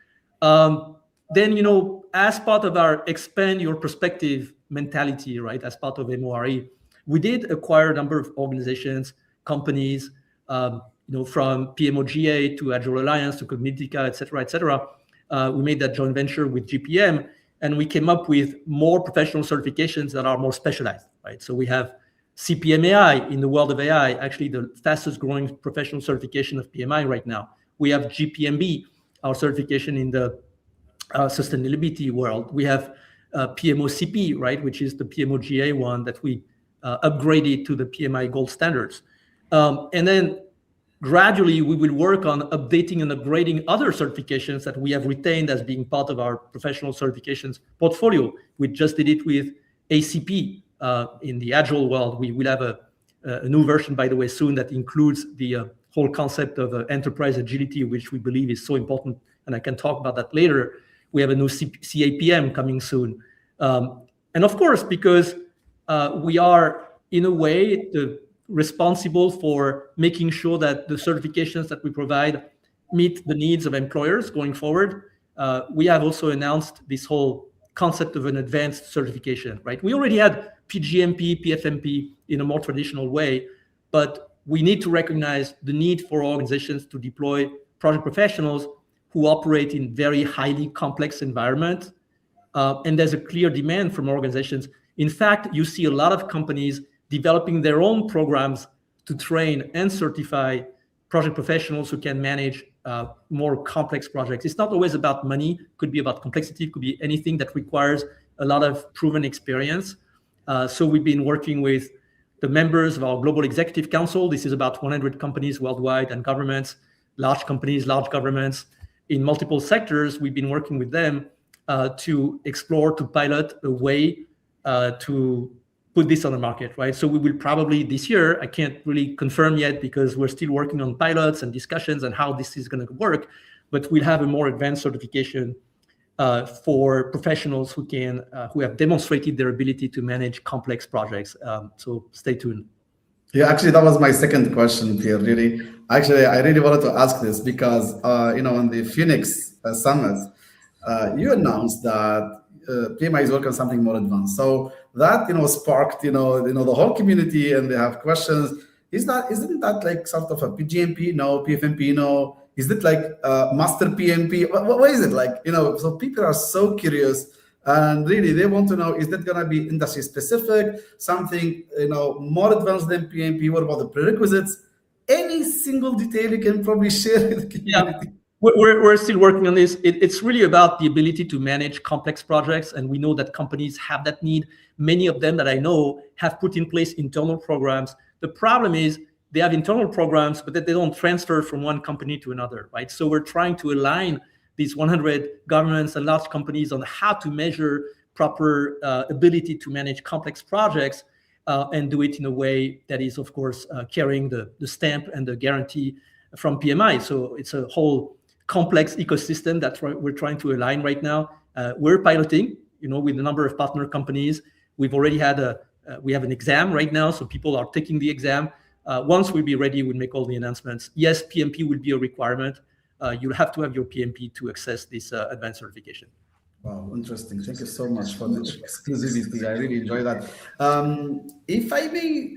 Then, as part of our expand your perspective mentality, right, as part of MORE, we did acquire a number of organizations, companies, from PMOGA to Agile Alliance to Cognitica, et cetera. We made that joint venture with GPM, and we came up with more professional certifications that are more specialized, right? So we have CPMAI in the world of AI, actually the fastest growing professional certification of PMI right now. We have GPMB, our certification in the sustainability world. We have PMOCP, right, which is the PMOGA one that we upgraded to the PMI gold standards. And then gradually we will work on updating and upgrading other certifications that we have retained as being part of our professional certifications portfolio. We just did it with ACP. In the Agile world, we will have a new version, by the way, soon, that includes the whole concept of enterprise agility, which we believe is so important, and I can talk about that later. We have a new CAPM coming soon. And of course, because we are, in a way, responsible for making sure that the certifications that we provide meet the needs of employers going forward, we have also announced this whole concept of an advanced certification, right? We already had PGMP, PFMP in a more traditional way, but we need to recognize the need for organizations to deploy project professionals who operate in very highly complex environments. And there's a clear demand from organizations. In fact, you see a lot of companies developing their own programs to train and certify project professionals who can manage more complex projects. It's not always about money, could be about complexity, could be anything that requires a lot of proven experience. So we've been working with the members of our Global Executive Council. This is about 100 companies worldwide and governments, large companies, large governments in multiple sectors. We've been working with them to explore, to pilot a way to put this on the market, right? So we will probably this year, I can't really confirm yet because we're still working on pilots and discussions and how this is going to work, but we'll have a more advanced certification for professionals who have demonstrated their ability to manage complex projects. So stay tuned. Yeah, actually, that was my second question, Pierre. Really, actually, I really wanted to ask this because on the Phoenix Summit, you announced that PMI is working on something more advanced. So that sparked the whole community, and they have questions. Isn't that like sort of a PGMP? No. PFMP? No. Is it like master PMP? What is it like? So people are so curious, and really they want to know, is that going to be industry specific, something more advanced than PMP? What about the prerequisites? Any single detail you can probably share with the community. We're still working on this. It's really about the ability to manage complex projects, and we know that companies have that need. Many of them that I know have put in place internal programs. The problem is they have internal programs, but that they don't transfer from one company to another, right? So we're trying to align these 100 governments and large companies on how to measure proper ability to manage complex projects and do it in a way that is, of course, carrying the stamp and the guarantee from PMI. So it's a whole complex ecosystem that we're trying to align right now. We're piloting, with a number of partner companies. We've already had we have an exam right now, so people are taking the exam. Once we'll be ready, we'll make all the announcements. Yes, PMP will be a requirement. You'll have to have your PMP to access this advanced certification. Wow, interesting. Thank you so much for the exclusivity. I really enjoy that. If I may,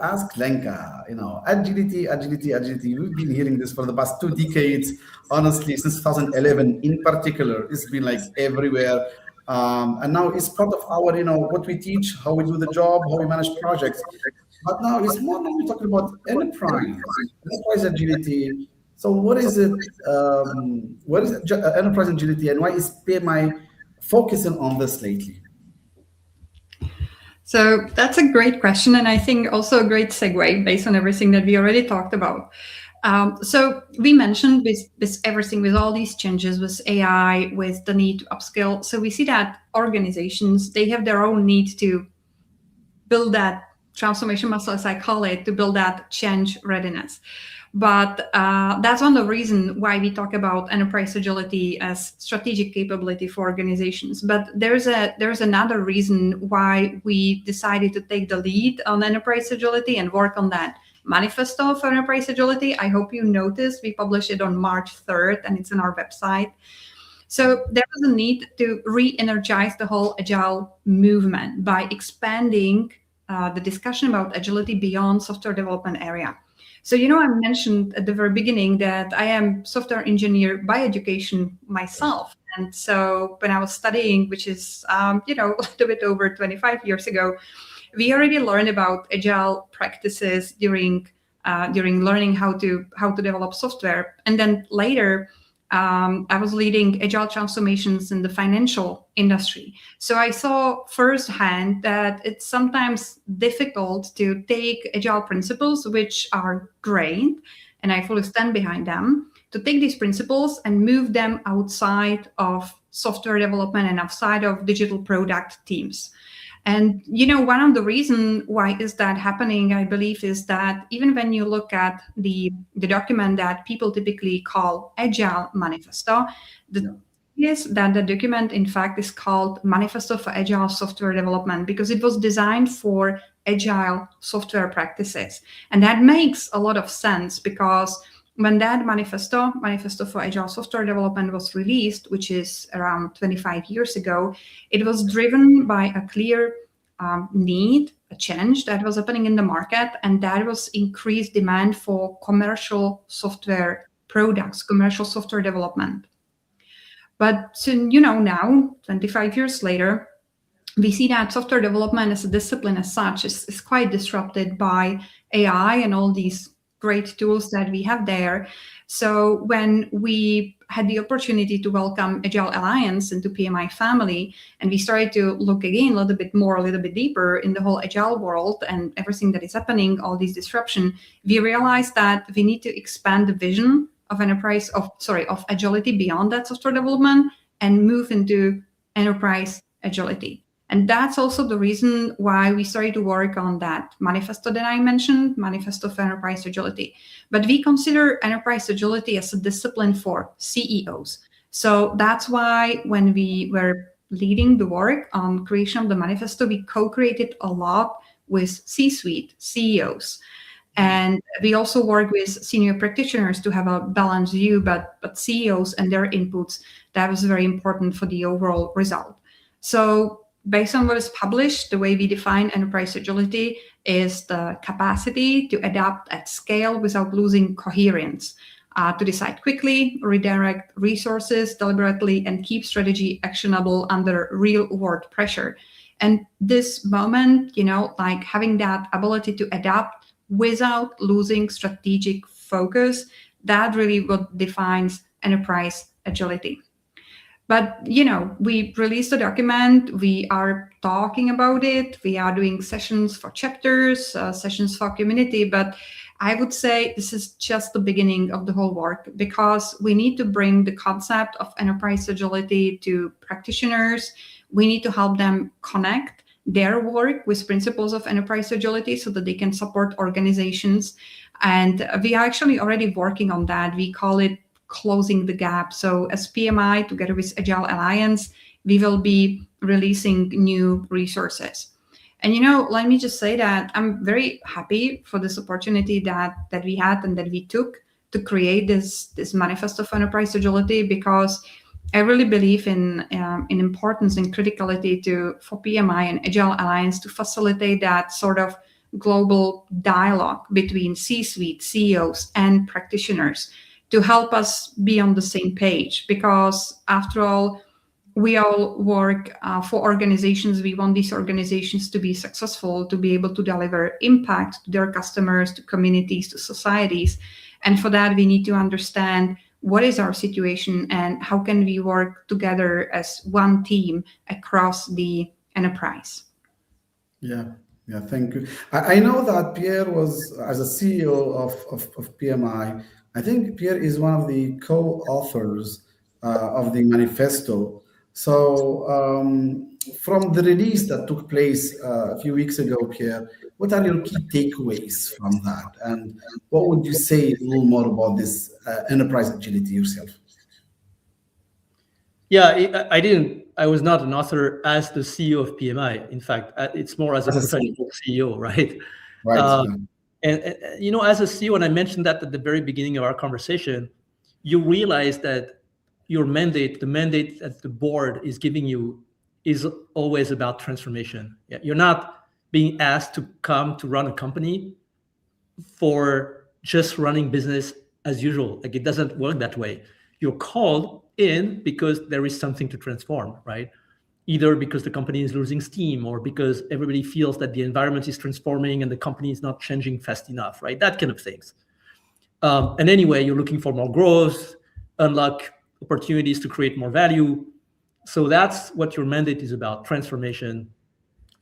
ask Lenka, agility. We've been hearing this for the past 2 decades. Honestly, since 2011 in particular, it's been like everywhere. And now it's part of our, what we teach, how we do the job, how we manage projects. But now it's more than we're talking about enterprise agility. So what is it? What is enterprise agility, and why is PMI focusing on this lately? So that's a great question, and I think also a great segue based on everything that we already talked about. So we mentioned with everything, with all these changes, with AI, with the need to upskill. So we see that organizations, they have their own need to build that transformation muscle, as I call it, to build that change readiness. But that's one of the reasons why we talk about enterprise agility as strategic capability for organizations. But there's another reason why we decided to take the lead on enterprise agility and work on that manifesto for enterprise agility. I hope you noticed we published it on March 3rd, and it's on our website. So there was a need to re-energize the whole agile movement by expanding the discussion about agility beyond software development area. So, I mentioned at the very beginning that I am software engineer by education myself. And so when I was studying, which is, a little bit over 25 years ago, we already learned about agile practices during learning how to develop software. And then later, I was leading agile transformations in the financial industry. So I saw firsthand that it's sometimes difficult to take agile principles, which are great, and I fully stand behind them, to take these principles and move them outside of software development and outside of digital product teams. And, one of the reasons why is that happening, I believe, is that even when you look at the document that people typically call Agile Manifesto, is that the document, in fact, is called Manifesto for Agile Software Development because it was designed for agile software practices. And that makes a lot of sense because when that manifesto for agile software development was released, which is around 25 years ago, it was driven by a clear need, a change that was happening in the market, and that was increased demand for commercial software products, commercial software development. But soon, now, 25 years later, we see that software development as a discipline as such is quite disrupted by AI and all these great tools that we have there. So when we had the opportunity to welcome Agile Alliance into PMI family, and we started to look again a little bit deeper in the whole Agile world and everything that is happening, all these disruption, we realized that we need to expand the vision of of agility beyond that software development and move into enterprise agility. And that's also the reason why we started to work on that manifesto that I mentioned, Manifesto for Enterprise Agility. But we consider enterprise agility as a discipline for CEOs. So that's why when we were leading the work on creation of the manifesto, we co-created a lot with C-suite, CEOs. And we also work with senior practitioners to have a balanced view, but CEOs and their inputs, that was very important for the overall result. So based on what is published, the way we define enterprise agility is the capacity to adapt at scale without losing coherence, to decide quickly, redirect resources deliberately, and keep strategy actionable under real-world pressure. And this moment, like having that ability to adapt without losing strategic focus, that really what defines enterprise agility. But we released a document, we are talking about it, we are doing sessions for chapters, sessions for community, but I would say this is just the beginning of the whole work, because we need to bring the concept of enterprise agility to practitioners. We need to help them connect their work with principles of enterprise agility so that they can support organizations. And we are actually already working on that. We call it closing the gap. So as PMI, together with Agile Alliance, we will be releasing new resources. And let me just say that I'm very happy for this opportunity that we had and that we took to create this manifest of enterprise agility, because I really believe in importance and criticality for PMI and Agile Alliance to facilitate that sort of global dialogue between C-suite, CEOs, and practitioners to help us be on the same page. Because after all, we all work for organizations. We want these organizations to be successful, to be able to deliver impact to their customers, to communities, to societies. And for that, we need to understand what is our situation and how can we work together as one team across the enterprise. Yeah, thank you. I know that Pierre was, as a CEO of PMI, I think Pierre is one of the co-authors of the manifesto. So from the release that took place a few weeks ago, Pierre, what are your key takeaways from that? And what would you say a little more about this enterprise agility yourself? Yeah, I was not an author as the CEO of PMI. In fact, it's more as a professional CEO, right? Right. And as a CEO, and I mentioned that at the very beginning of our conversation, you realize that your mandate, the mandate that the board is giving you, is always about transformation. You're not being asked to come to run a company for just running business as usual. Like, it doesn't work that way. You're called in because there is something to transform, right? Either because the company is losing steam, or because everybody feels that the environment is transforming and the company is not changing fast enough, right? That kind of things. And anyway, you're looking for more growth, unlock opportunities to create more value. So that's what your mandate is about, transformation,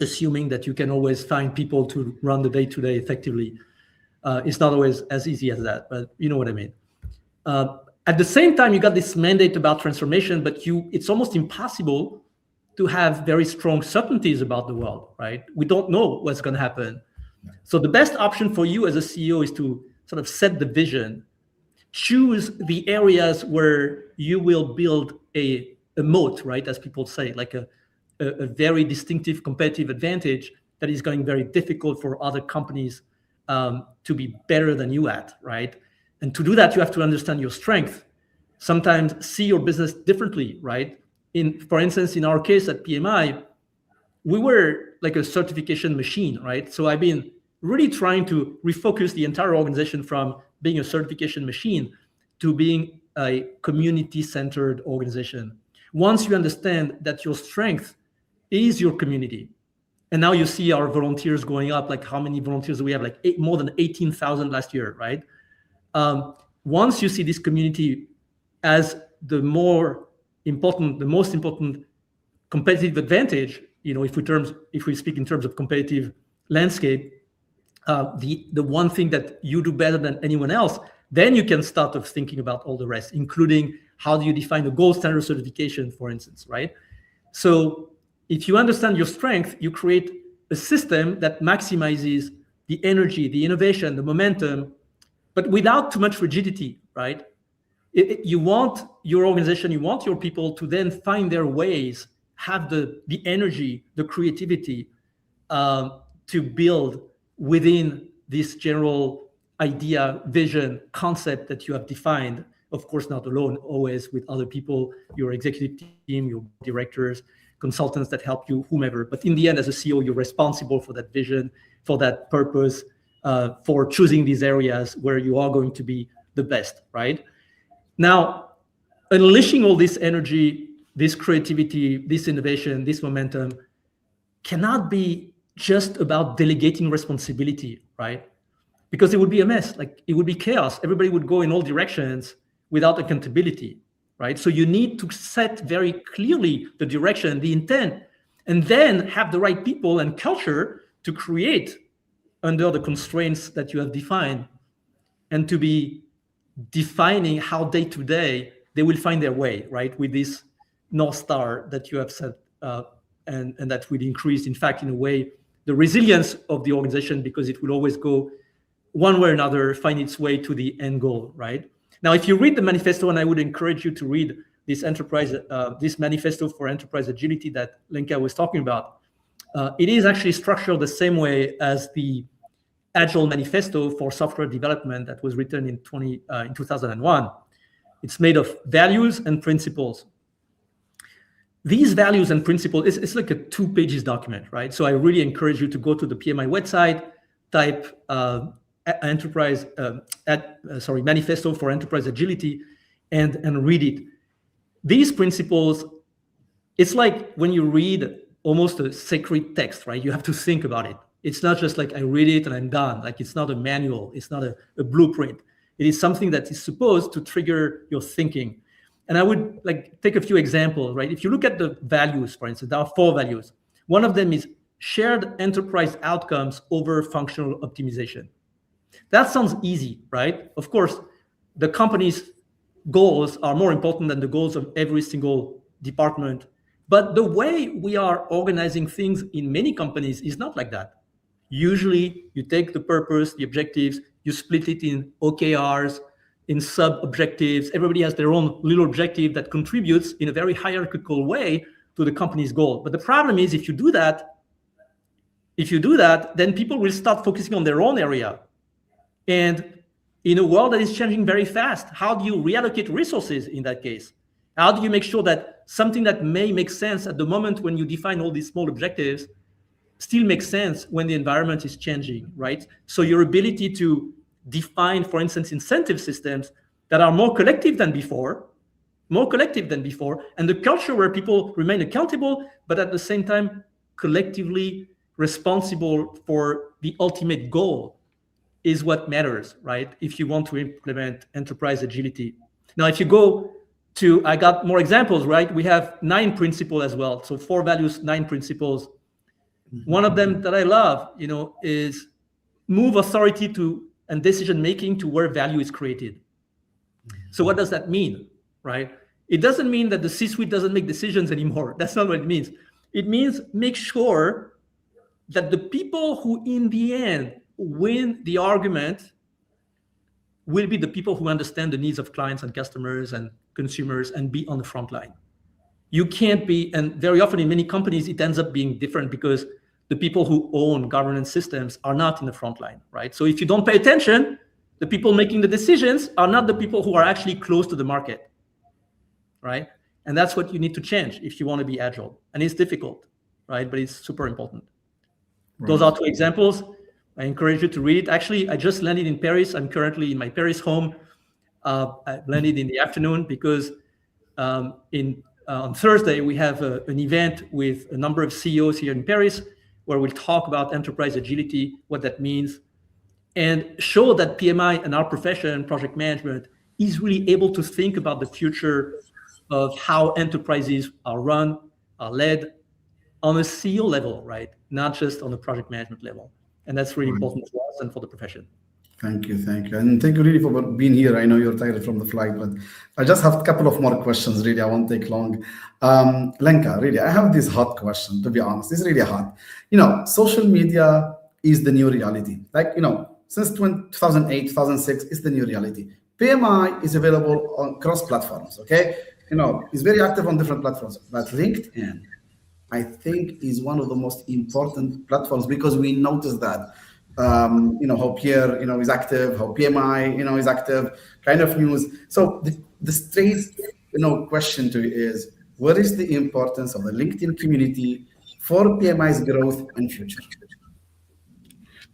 assuming that you can always find people to run the day-to-day effectively. It's not always as easy as that, but you know what I mean. At the same time, you got this mandate about transformation, but it's almost impossible to have very strong certainties about the world, right? We don't know what's going to happen. So the best option for you as a CEO is to sort of set the vision, choose the areas where you will build a moat, right? As people say, like a very distinctive competitive advantage that is going very difficult for other companies to be better than you at, right? And to do that, you have to understand your strength. Sometimes see your business differently, right? For instance, in our case at PMI, we were like a certification machine, right? So I've been really trying to refocus the entire organization from being a certification machine to being a community-centered organization. Once you understand that your strength is your community, and now you see our volunteers going up, like how many volunteers do we have? Like more than 18,000 last year, right? Once you see this community as the most important competitive advantage, if we speak in terms of competitive landscape, the one thing that you do better than anyone else, then you can start of thinking about all the rest, including how do you define the gold standard certification, for instance, right? So if you understand your strength, you create a system that maximizes the energy, the innovation, the momentum, but without too much rigidity, right? You want your organization, you want your people to then find their ways, have the energy, the creativity to build within this general idea, vision, concept that you have defined of course, not alone, always with other people, your executive team, your directors, consultants that help you, whomever. But in the end, as a CEO, you're responsible for that vision, for that purpose, for choosing these areas where you are going to be the best, right? Now, unleashing all this energy, this creativity, this innovation, this momentum cannot be just about delegating responsibility, right? Because it would be a mess, like it would be chaos. Everybody would go in all directions without accountability, right? So you need to set very clearly the direction, the intent, and then have the right people and culture to create under the constraints that you have defined, and to be defining how day to day they will find their way, right? With this North Star that you have set, and that will increase, in fact, in a way, the resilience of the organization, because it will always go one way or another, find its way to the end goal, right? Now, if you read the manifesto, and I would encourage you to read this this manifesto for enterprise agility that Lenka was talking about, it is actually structured the same way as the Agile Manifesto for software development that was written in 2001. It's made of values and principles. These values and principles, it's like a 2 pages document, right? So I really encourage you to go to the PMI website, type Manifesto for Enterprise Agility, and read it. These principles, it's like when you read almost a sacred text, right? You have to think about it. It's not just like I read it and I'm done. Like it's not a manual. It's not a blueprint. It is something that is supposed to trigger your thinking. And I would like take a few examples, right? If you look at the values, for instance, there are 4 values. One of them is shared enterprise outcomes over functional optimization. That sounds easy, right? Of course, the company's goals are more important than the goals of every single department. But the way we are organizing things in many companies is not like that. Usually, you take the purpose, the objectives, you split it in OKRs, in sub-objectives. Everybody has their own little objective that contributes in a very hierarchical way to the company's goal. But the problem is, if you do that, then people will start focusing on their own area. And in a world that is changing very fast, how do you reallocate resources in that case? How do you make sure that something that may make sense at the moment when you define all these small objectives still makes sense when the environment is changing, right? So your ability to define, for instance, incentive systems that are more collective than before, and the culture where people remain accountable, but at the same time, collectively responsible for the ultimate goal is what matters, right? If you want to implement enterprise agility. Now, if you go to, I got more examples, right? We have 9 principles as well. So 4 values, 9 principles. One of them that I love, is move authority to and decision-making to where value is created. So what does that mean, right? It doesn't mean that the C-suite doesn't make decisions anymore. That's not what it means. It means make sure that the people who in the end win the argument will be the people who understand the needs of clients and customers and consumers and be on the front line. You can't be, and very often in many companies, it ends up being different because the people who own governance systems are not in the front line, right? So if you don't pay attention, the people making the decisions are not the people who are actually close to the market, right? And that's what you need to change if you want to be agile. And it's difficult, right? But it's super important. Right. Those are 2 examples. I encourage you to read it. Actually, I just landed in Paris. I'm currently in my Paris home. I landed in the afternoon because on Thursday, we have an event with a number of CEOs here in Paris where we'll talk about enterprise agility, what that means, and show that PMI and our profession, project management, is really able to think about the future of how enterprises are run, are led on a CEO level, right? Not just on a project management level. And that's really important for us and for the profession. Thank you. And thank you really for being here. I know you're tired from the flight, but I just have a couple of more questions, really. I won't take long. Lenka, really, I have this hot question, to be honest. It's really hot. Social media is the new reality. Like, since 2008, 2006, it's the new reality. PMI is available on cross platforms, okay? It's very active on different platforms, but LinkedIn, I think, is one of the most important platforms because we noticed that how Pierre, is active, how PMI, is active, kind of news. So the straight, question to you is, what is the importance of the LinkedIn community for PMI's growth and future?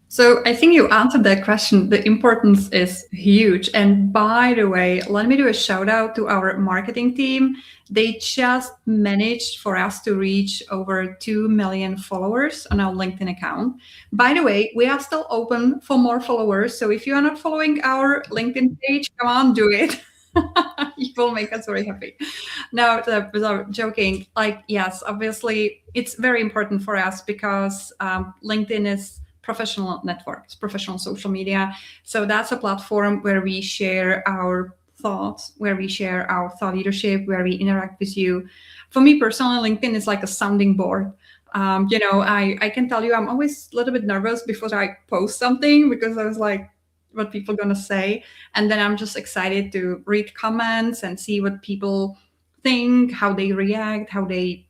So I think you answered that question. The importance is huge. And by the way, let me do a shout out to our marketing team. They just managed for us to reach over 2 million followers on our LinkedIn account. By the way, we are still open for more followers. So if you are not following our LinkedIn page, come on, do it. You will make us very happy. Now, without joking, yes, obviously, it's very important for us because LinkedIn is professional networks, professional social media. So that's a platform where we share our thoughts, where we share our thought leadership, where we interact with you. For me personally, LinkedIn is like a sounding board. I can tell you I'm always a little bit nervous before I post something because I was like, what people are going to say. And then I'm just excited to read comments and see what people think, how they react, how they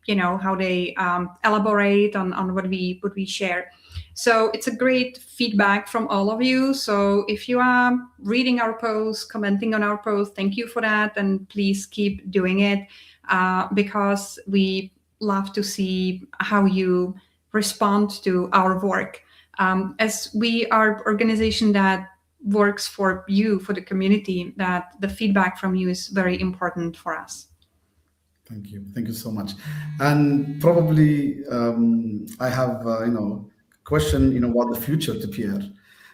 elaborate on what we share. So it's a great feedback from all of you. So if you are reading our posts, commenting on our posts, thank you for that. And please keep doing it because we love to see how you respond to our work. As we are an organization that works for you, for the community, that the feedback from you is very important for us. Thank you. Thank you so much. And probably I have, question, about the future to Pierre.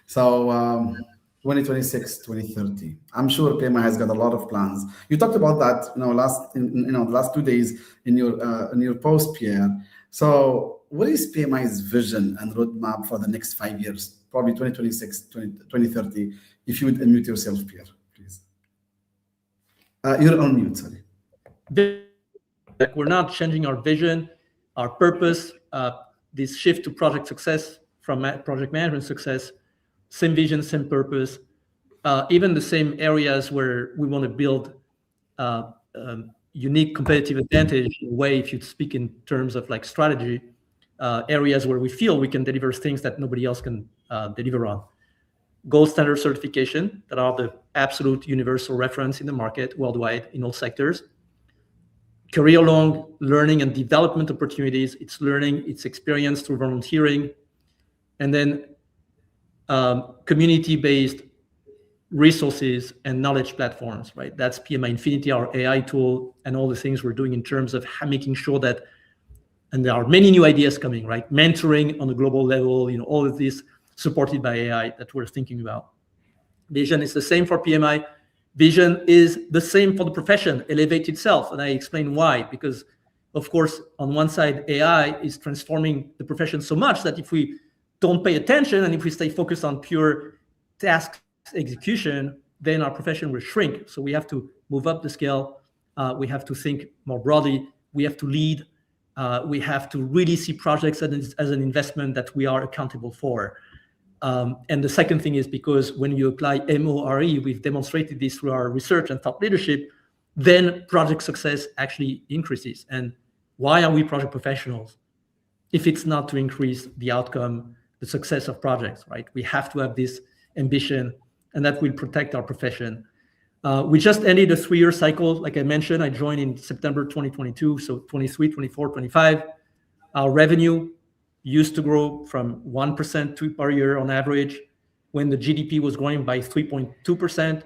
So 2026, 2030. I'm sure PMI has got a lot of plans. You talked about that, the last 2 days in your post, Pierre. So what is PMI's vision and roadmap for the next 5 years, probably 2026, 2030? If you would unmute yourself, Pierre, please. You're on mute, sorry. We're not changing our vision, our purpose, this shift to project success from project management success, same vision, same purpose, even the same areas where we want to build unique competitive advantage in a way, if you speak in terms of like strategy, areas where we feel we can deliver things that nobody else can deliver on. Gold standard certification that are the absolute universal reference in the market worldwide in all sectors. Career-long learning and development opportunities. It's learning, it's experience through volunteering, and then community-based resources and knowledge platforms, right? That's PMI Infinity, our AI tool, and all the things we're doing in terms of making sure that, and there are many new ideas coming, right? Mentoring on a global level, all of this supported by AI that we're thinking about. Vision is the same for PMI. Vision is the same for the profession, elevate itself. And I explain why, because of course, on one side, AI is transforming the profession so much that if we don't pay attention and if we stay focused on pure task execution, then our profession will shrink. So we have to move up the scale. We have to think more broadly. We have to lead. We have to really see projects as an investment that we are accountable for. And the second thing is because when you apply MORE, we've demonstrated this through our research and thought leadership, then project success actually increases. And why are we project professionals? If it's not to increase the outcome, the success of projects, right? We have to have this ambition, and that will protect our profession. We just ended a 3-year cycle. Like I mentioned, I joined in September 2022, so 23, 24, 25. Our revenue used to grow from 1% per year on average when the GDP was growing by 3.2%.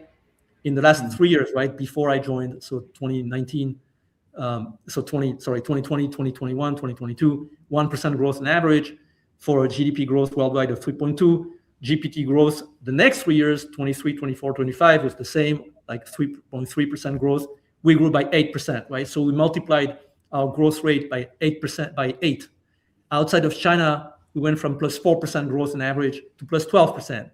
In the last 3 years, right, before I joined, so 2019, 2020, 2021, 2022, 1% growth on average for a GDP growth worldwide of 3.2. GPT growth the next 3 years, 23, 24, 25, was the same, like 3.3% growth. We grew by 8%, right? So we multiplied our growth rate by 8%, by 8. Outside of China, we went from plus 4% growth on average to plus 12%.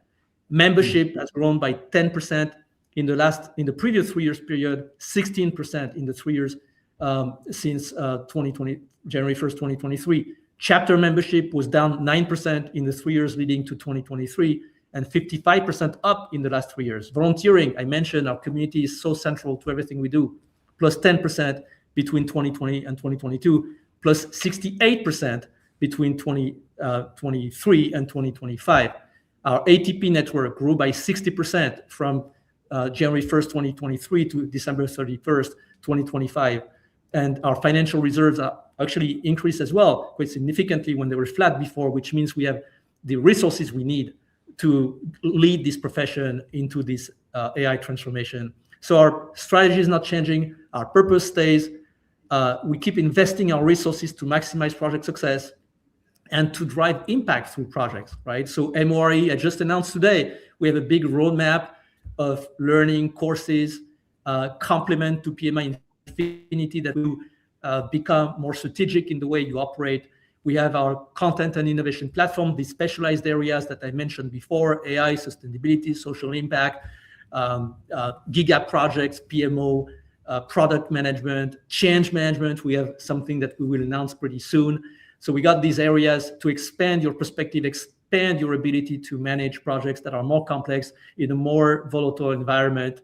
Membership has grown by 10% in the previous 3 years period, 16% in the 3 years since 2020, January 1st, 2023. Chapter membership was down 9% in the 3 years leading to 2023, and 55% up in the last 3 years. Volunteering, I mentioned our community is so central to everything we do, plus 10% between 2020 and 2022, plus 68% between 2023 and 2025. Our ATP network grew by 60% from January 1st, 2023 to December 31st, 2025. And our financial reserves are actually increased as well quite significantly when they were flat before, which means we have the resources we need to lead this profession into this AI transformation. So our strategy is not changing. Our purpose stays. We keep investing our resources to maximize project success and to drive impact through projects, right? So MORE, I just announced today, we have a big roadmap of learning courses, complement to PMI Infinity that will become more strategic in the way you operate. We have our content and innovation platform, the specialized areas that I mentioned before, AI, sustainability, social impact, giga projects, PMO, product management, change management. We have something that we will announce pretty soon. So we got these areas to expand your perspective, expand your ability to manage projects that are more complex in a more volatile environment.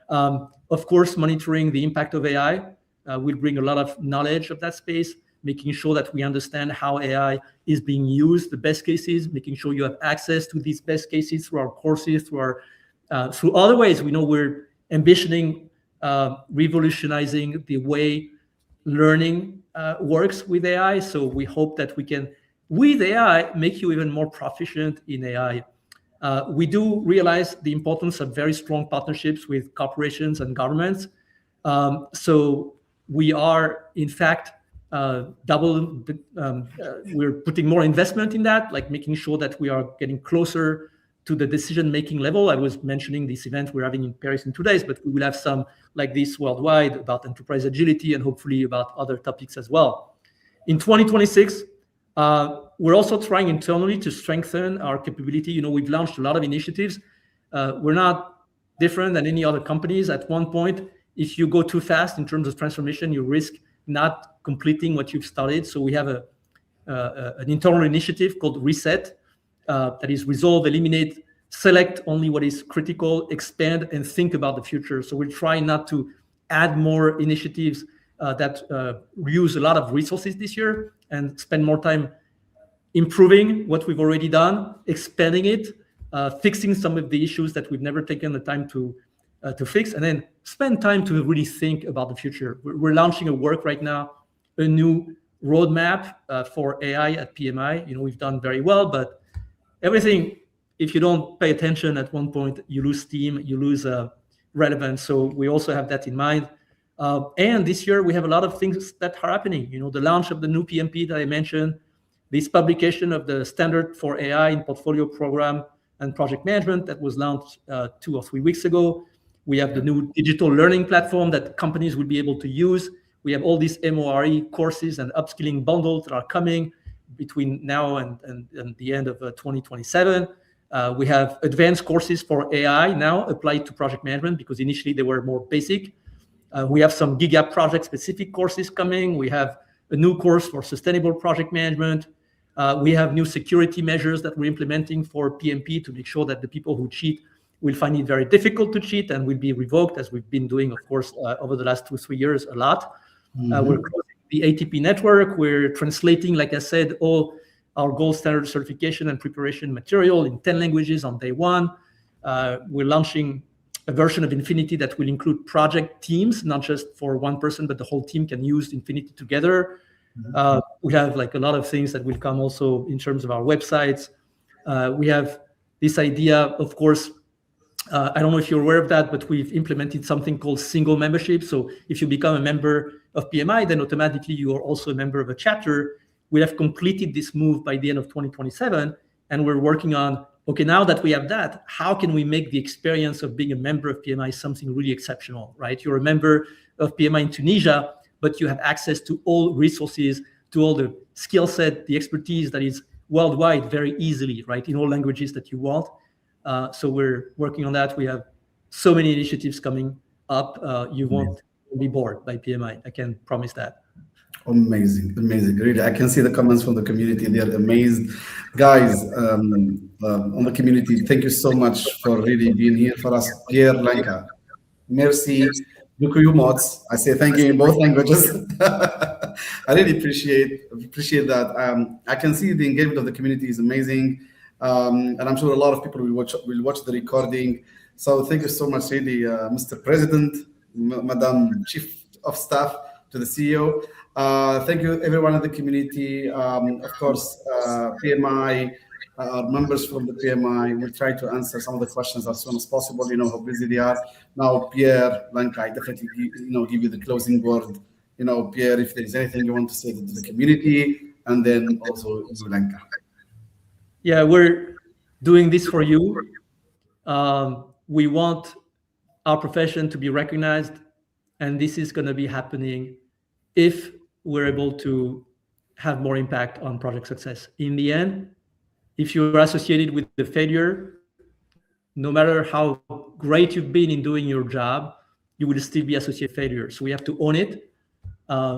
Of course, monitoring the impact of AI will bring a lot of knowledge of that space, making sure that we understand how AI is being used, the best cases, making sure you have access to these best cases through our courses, through other ways. We know we're ambitioning, revolutionizing the way learning works with AI. So we hope that we can, with AI, make you even more proficient in AI. We do realize the importance of very strong partnerships with corporations and governments. So we are, in fact, we're putting more investment in that, like making sure that we are getting closer to the decision-making level. I was mentioning this event we're having in Paris in 2 days, but we will have some like this worldwide about enterprise agility and hopefully about other topics as well. In 2026, we're also trying internally to strengthen our capability. You know, we've launched a lot of initiatives. We're not different than any other companies. At one point, if you go too fast in terms of transformation, you risk not completing what you've started. So we have an internal initiative called Reset, that is resolve, eliminate, select only what is critical, expand, and think about the future. So we're trying not to add more initiatives that use a lot of resources this year and spend more time improving what we've already done, expanding it, fixing some of the issues that we've never taken the time to fix, and then spend time to really think about the future. We're launching a work right now, a new roadmap for AI at PMI. You know, we've done very well, but everything, if you don't pay attention at one point, you lose steam, you lose relevance. So we also have that in mind. And this year we have a lot of things that are happening. You know, the launch of the new PMP that I mentioned, this publication of the standard for AI in portfolio program and project management that was launched 2 or 3 weeks ago. We have the new digital learning platform that companies will be able to use. We have all these MORE courses and upskilling bundles that are coming between now and the end of 2027. We have advanced courses for AI now applied to project management because initially they were more basic. We have some giga project specific courses coming. We have a new course for sustainable project management. We have new security measures that we're implementing for PMP to make sure that the people who cheat will find it very difficult to cheat and will be revoked, as we've been doing, of course, over the last 2-3 years a lot. We're closing the ATP network. We're translating, like I said, all our gold standard certification and preparation material in 10 languages on day one. We're launching a version of Infinity that will include project teams, not just for one person, but the whole team can use Infinity together. We have like a lot of things that will come also in terms of our websites. We have this idea, of course, I don't know if you're aware of that, but we've implemented something called single membership. So if you become a member of PMI, then automatically you are also a member of a chapter. We have completed this move by the end of 2027, and we're working on, okay, now that we have that, how can we make the experience of being a member of PMI something really exceptional, right? You're a member of PMI in Tunisia, but you have access to all resources, to all the skill set, the expertise that is worldwide very easily, right? In all languages that you want. So we're working on that. We have so many initiatives coming up. You won't be bored by PMI. I can promise that. Amazing. Really, I can see the comments from the community. They're amazed. Guys, on the community, thank you so much for really being here for us. Pierre Lanka, merci. Mots. I say thank you in both languages. I really appreciate that. I can see the engagement of the community is amazing. And I'm sure a lot of people will watch the recording. So thank you so much, really, Mr. President, Madam Chief of Staff, to the CEO. Thank you, everyone in the community. Of course, PMI, our members from the PMI will try to answer some of the questions as soon as possible. You know how busy they are. Now, Pierre, Lanka, I definitely give you the closing word. Pierre, if there's anything you want to say to the community, and then also you, Lanka. Yeah, we're doing this for you. We want our profession to be recognized, and this is going to be happening if we're able to have more impact on project success. In the end, if you're associated with the failure, no matter how great you've been in doing your job, you will still be associated with failure. So we have to own it.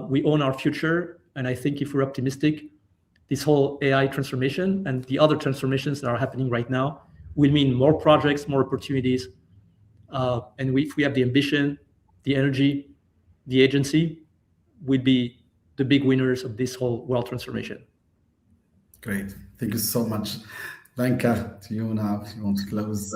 We own our future. And I think if we're optimistic, this whole AI transformation and the other transformations that are happening right now will mean more projects, more opportunities. And if we have the ambition, the energy, the agency, we'd be the big winners of this whole world transformation. Great. Thank you so much. Lanka, to you now, if you want to close.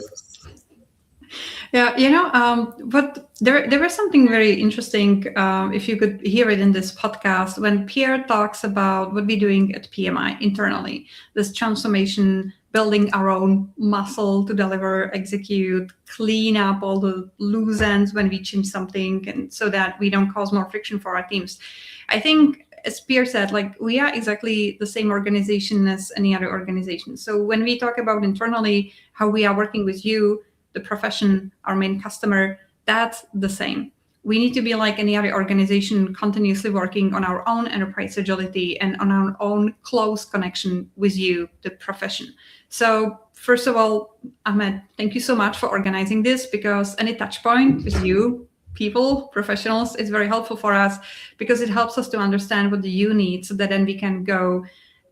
Yeah, but there was something very interesting, if you could hear it in this podcast, when Pierre talks about what we're doing at PMI internally, this transformation, building our own muscle to deliver, execute, clean up all the loose ends when we change something, and so that we don't cause more friction for our teams. I think, as Pierre said, we are exactly the same organization as any other organization. So when we talk about internally how we are working with you, the profession, our main customer, that's the same. We need to be like any other organization, continuously working on our own enterprise agility and on our own close connection with you, the profession. So first of all, Ahmed, thank you so much for organizing this, because any touch point with you, people, professionals, is very helpful for us, because it helps us to understand what the you need, so that then we can go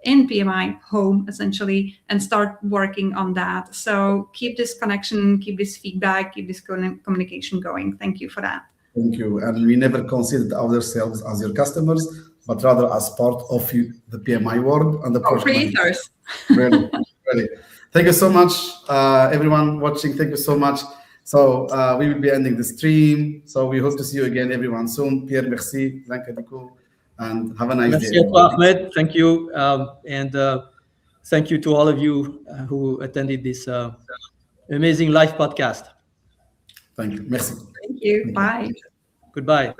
in PMI home, essentially, and start working on that. So keep this connection, keep this feedback, keep this communication going. Thank you for that. Thank you. And we never considered ourselves as your customers, but rather as part of the PMI world and the creators. Really, really. Thank you so much, everyone watching. Thank you so much. So we will be ending the stream. So we hope to see you again, everyone, soon. Pierre, merci. Lanka, and have a nice Merci day. à toi, Ahmed. Thank you. And thank you to all of you who attended this amazing live podcast. Thank you. Merci. Thank you. Bye. Goodbye.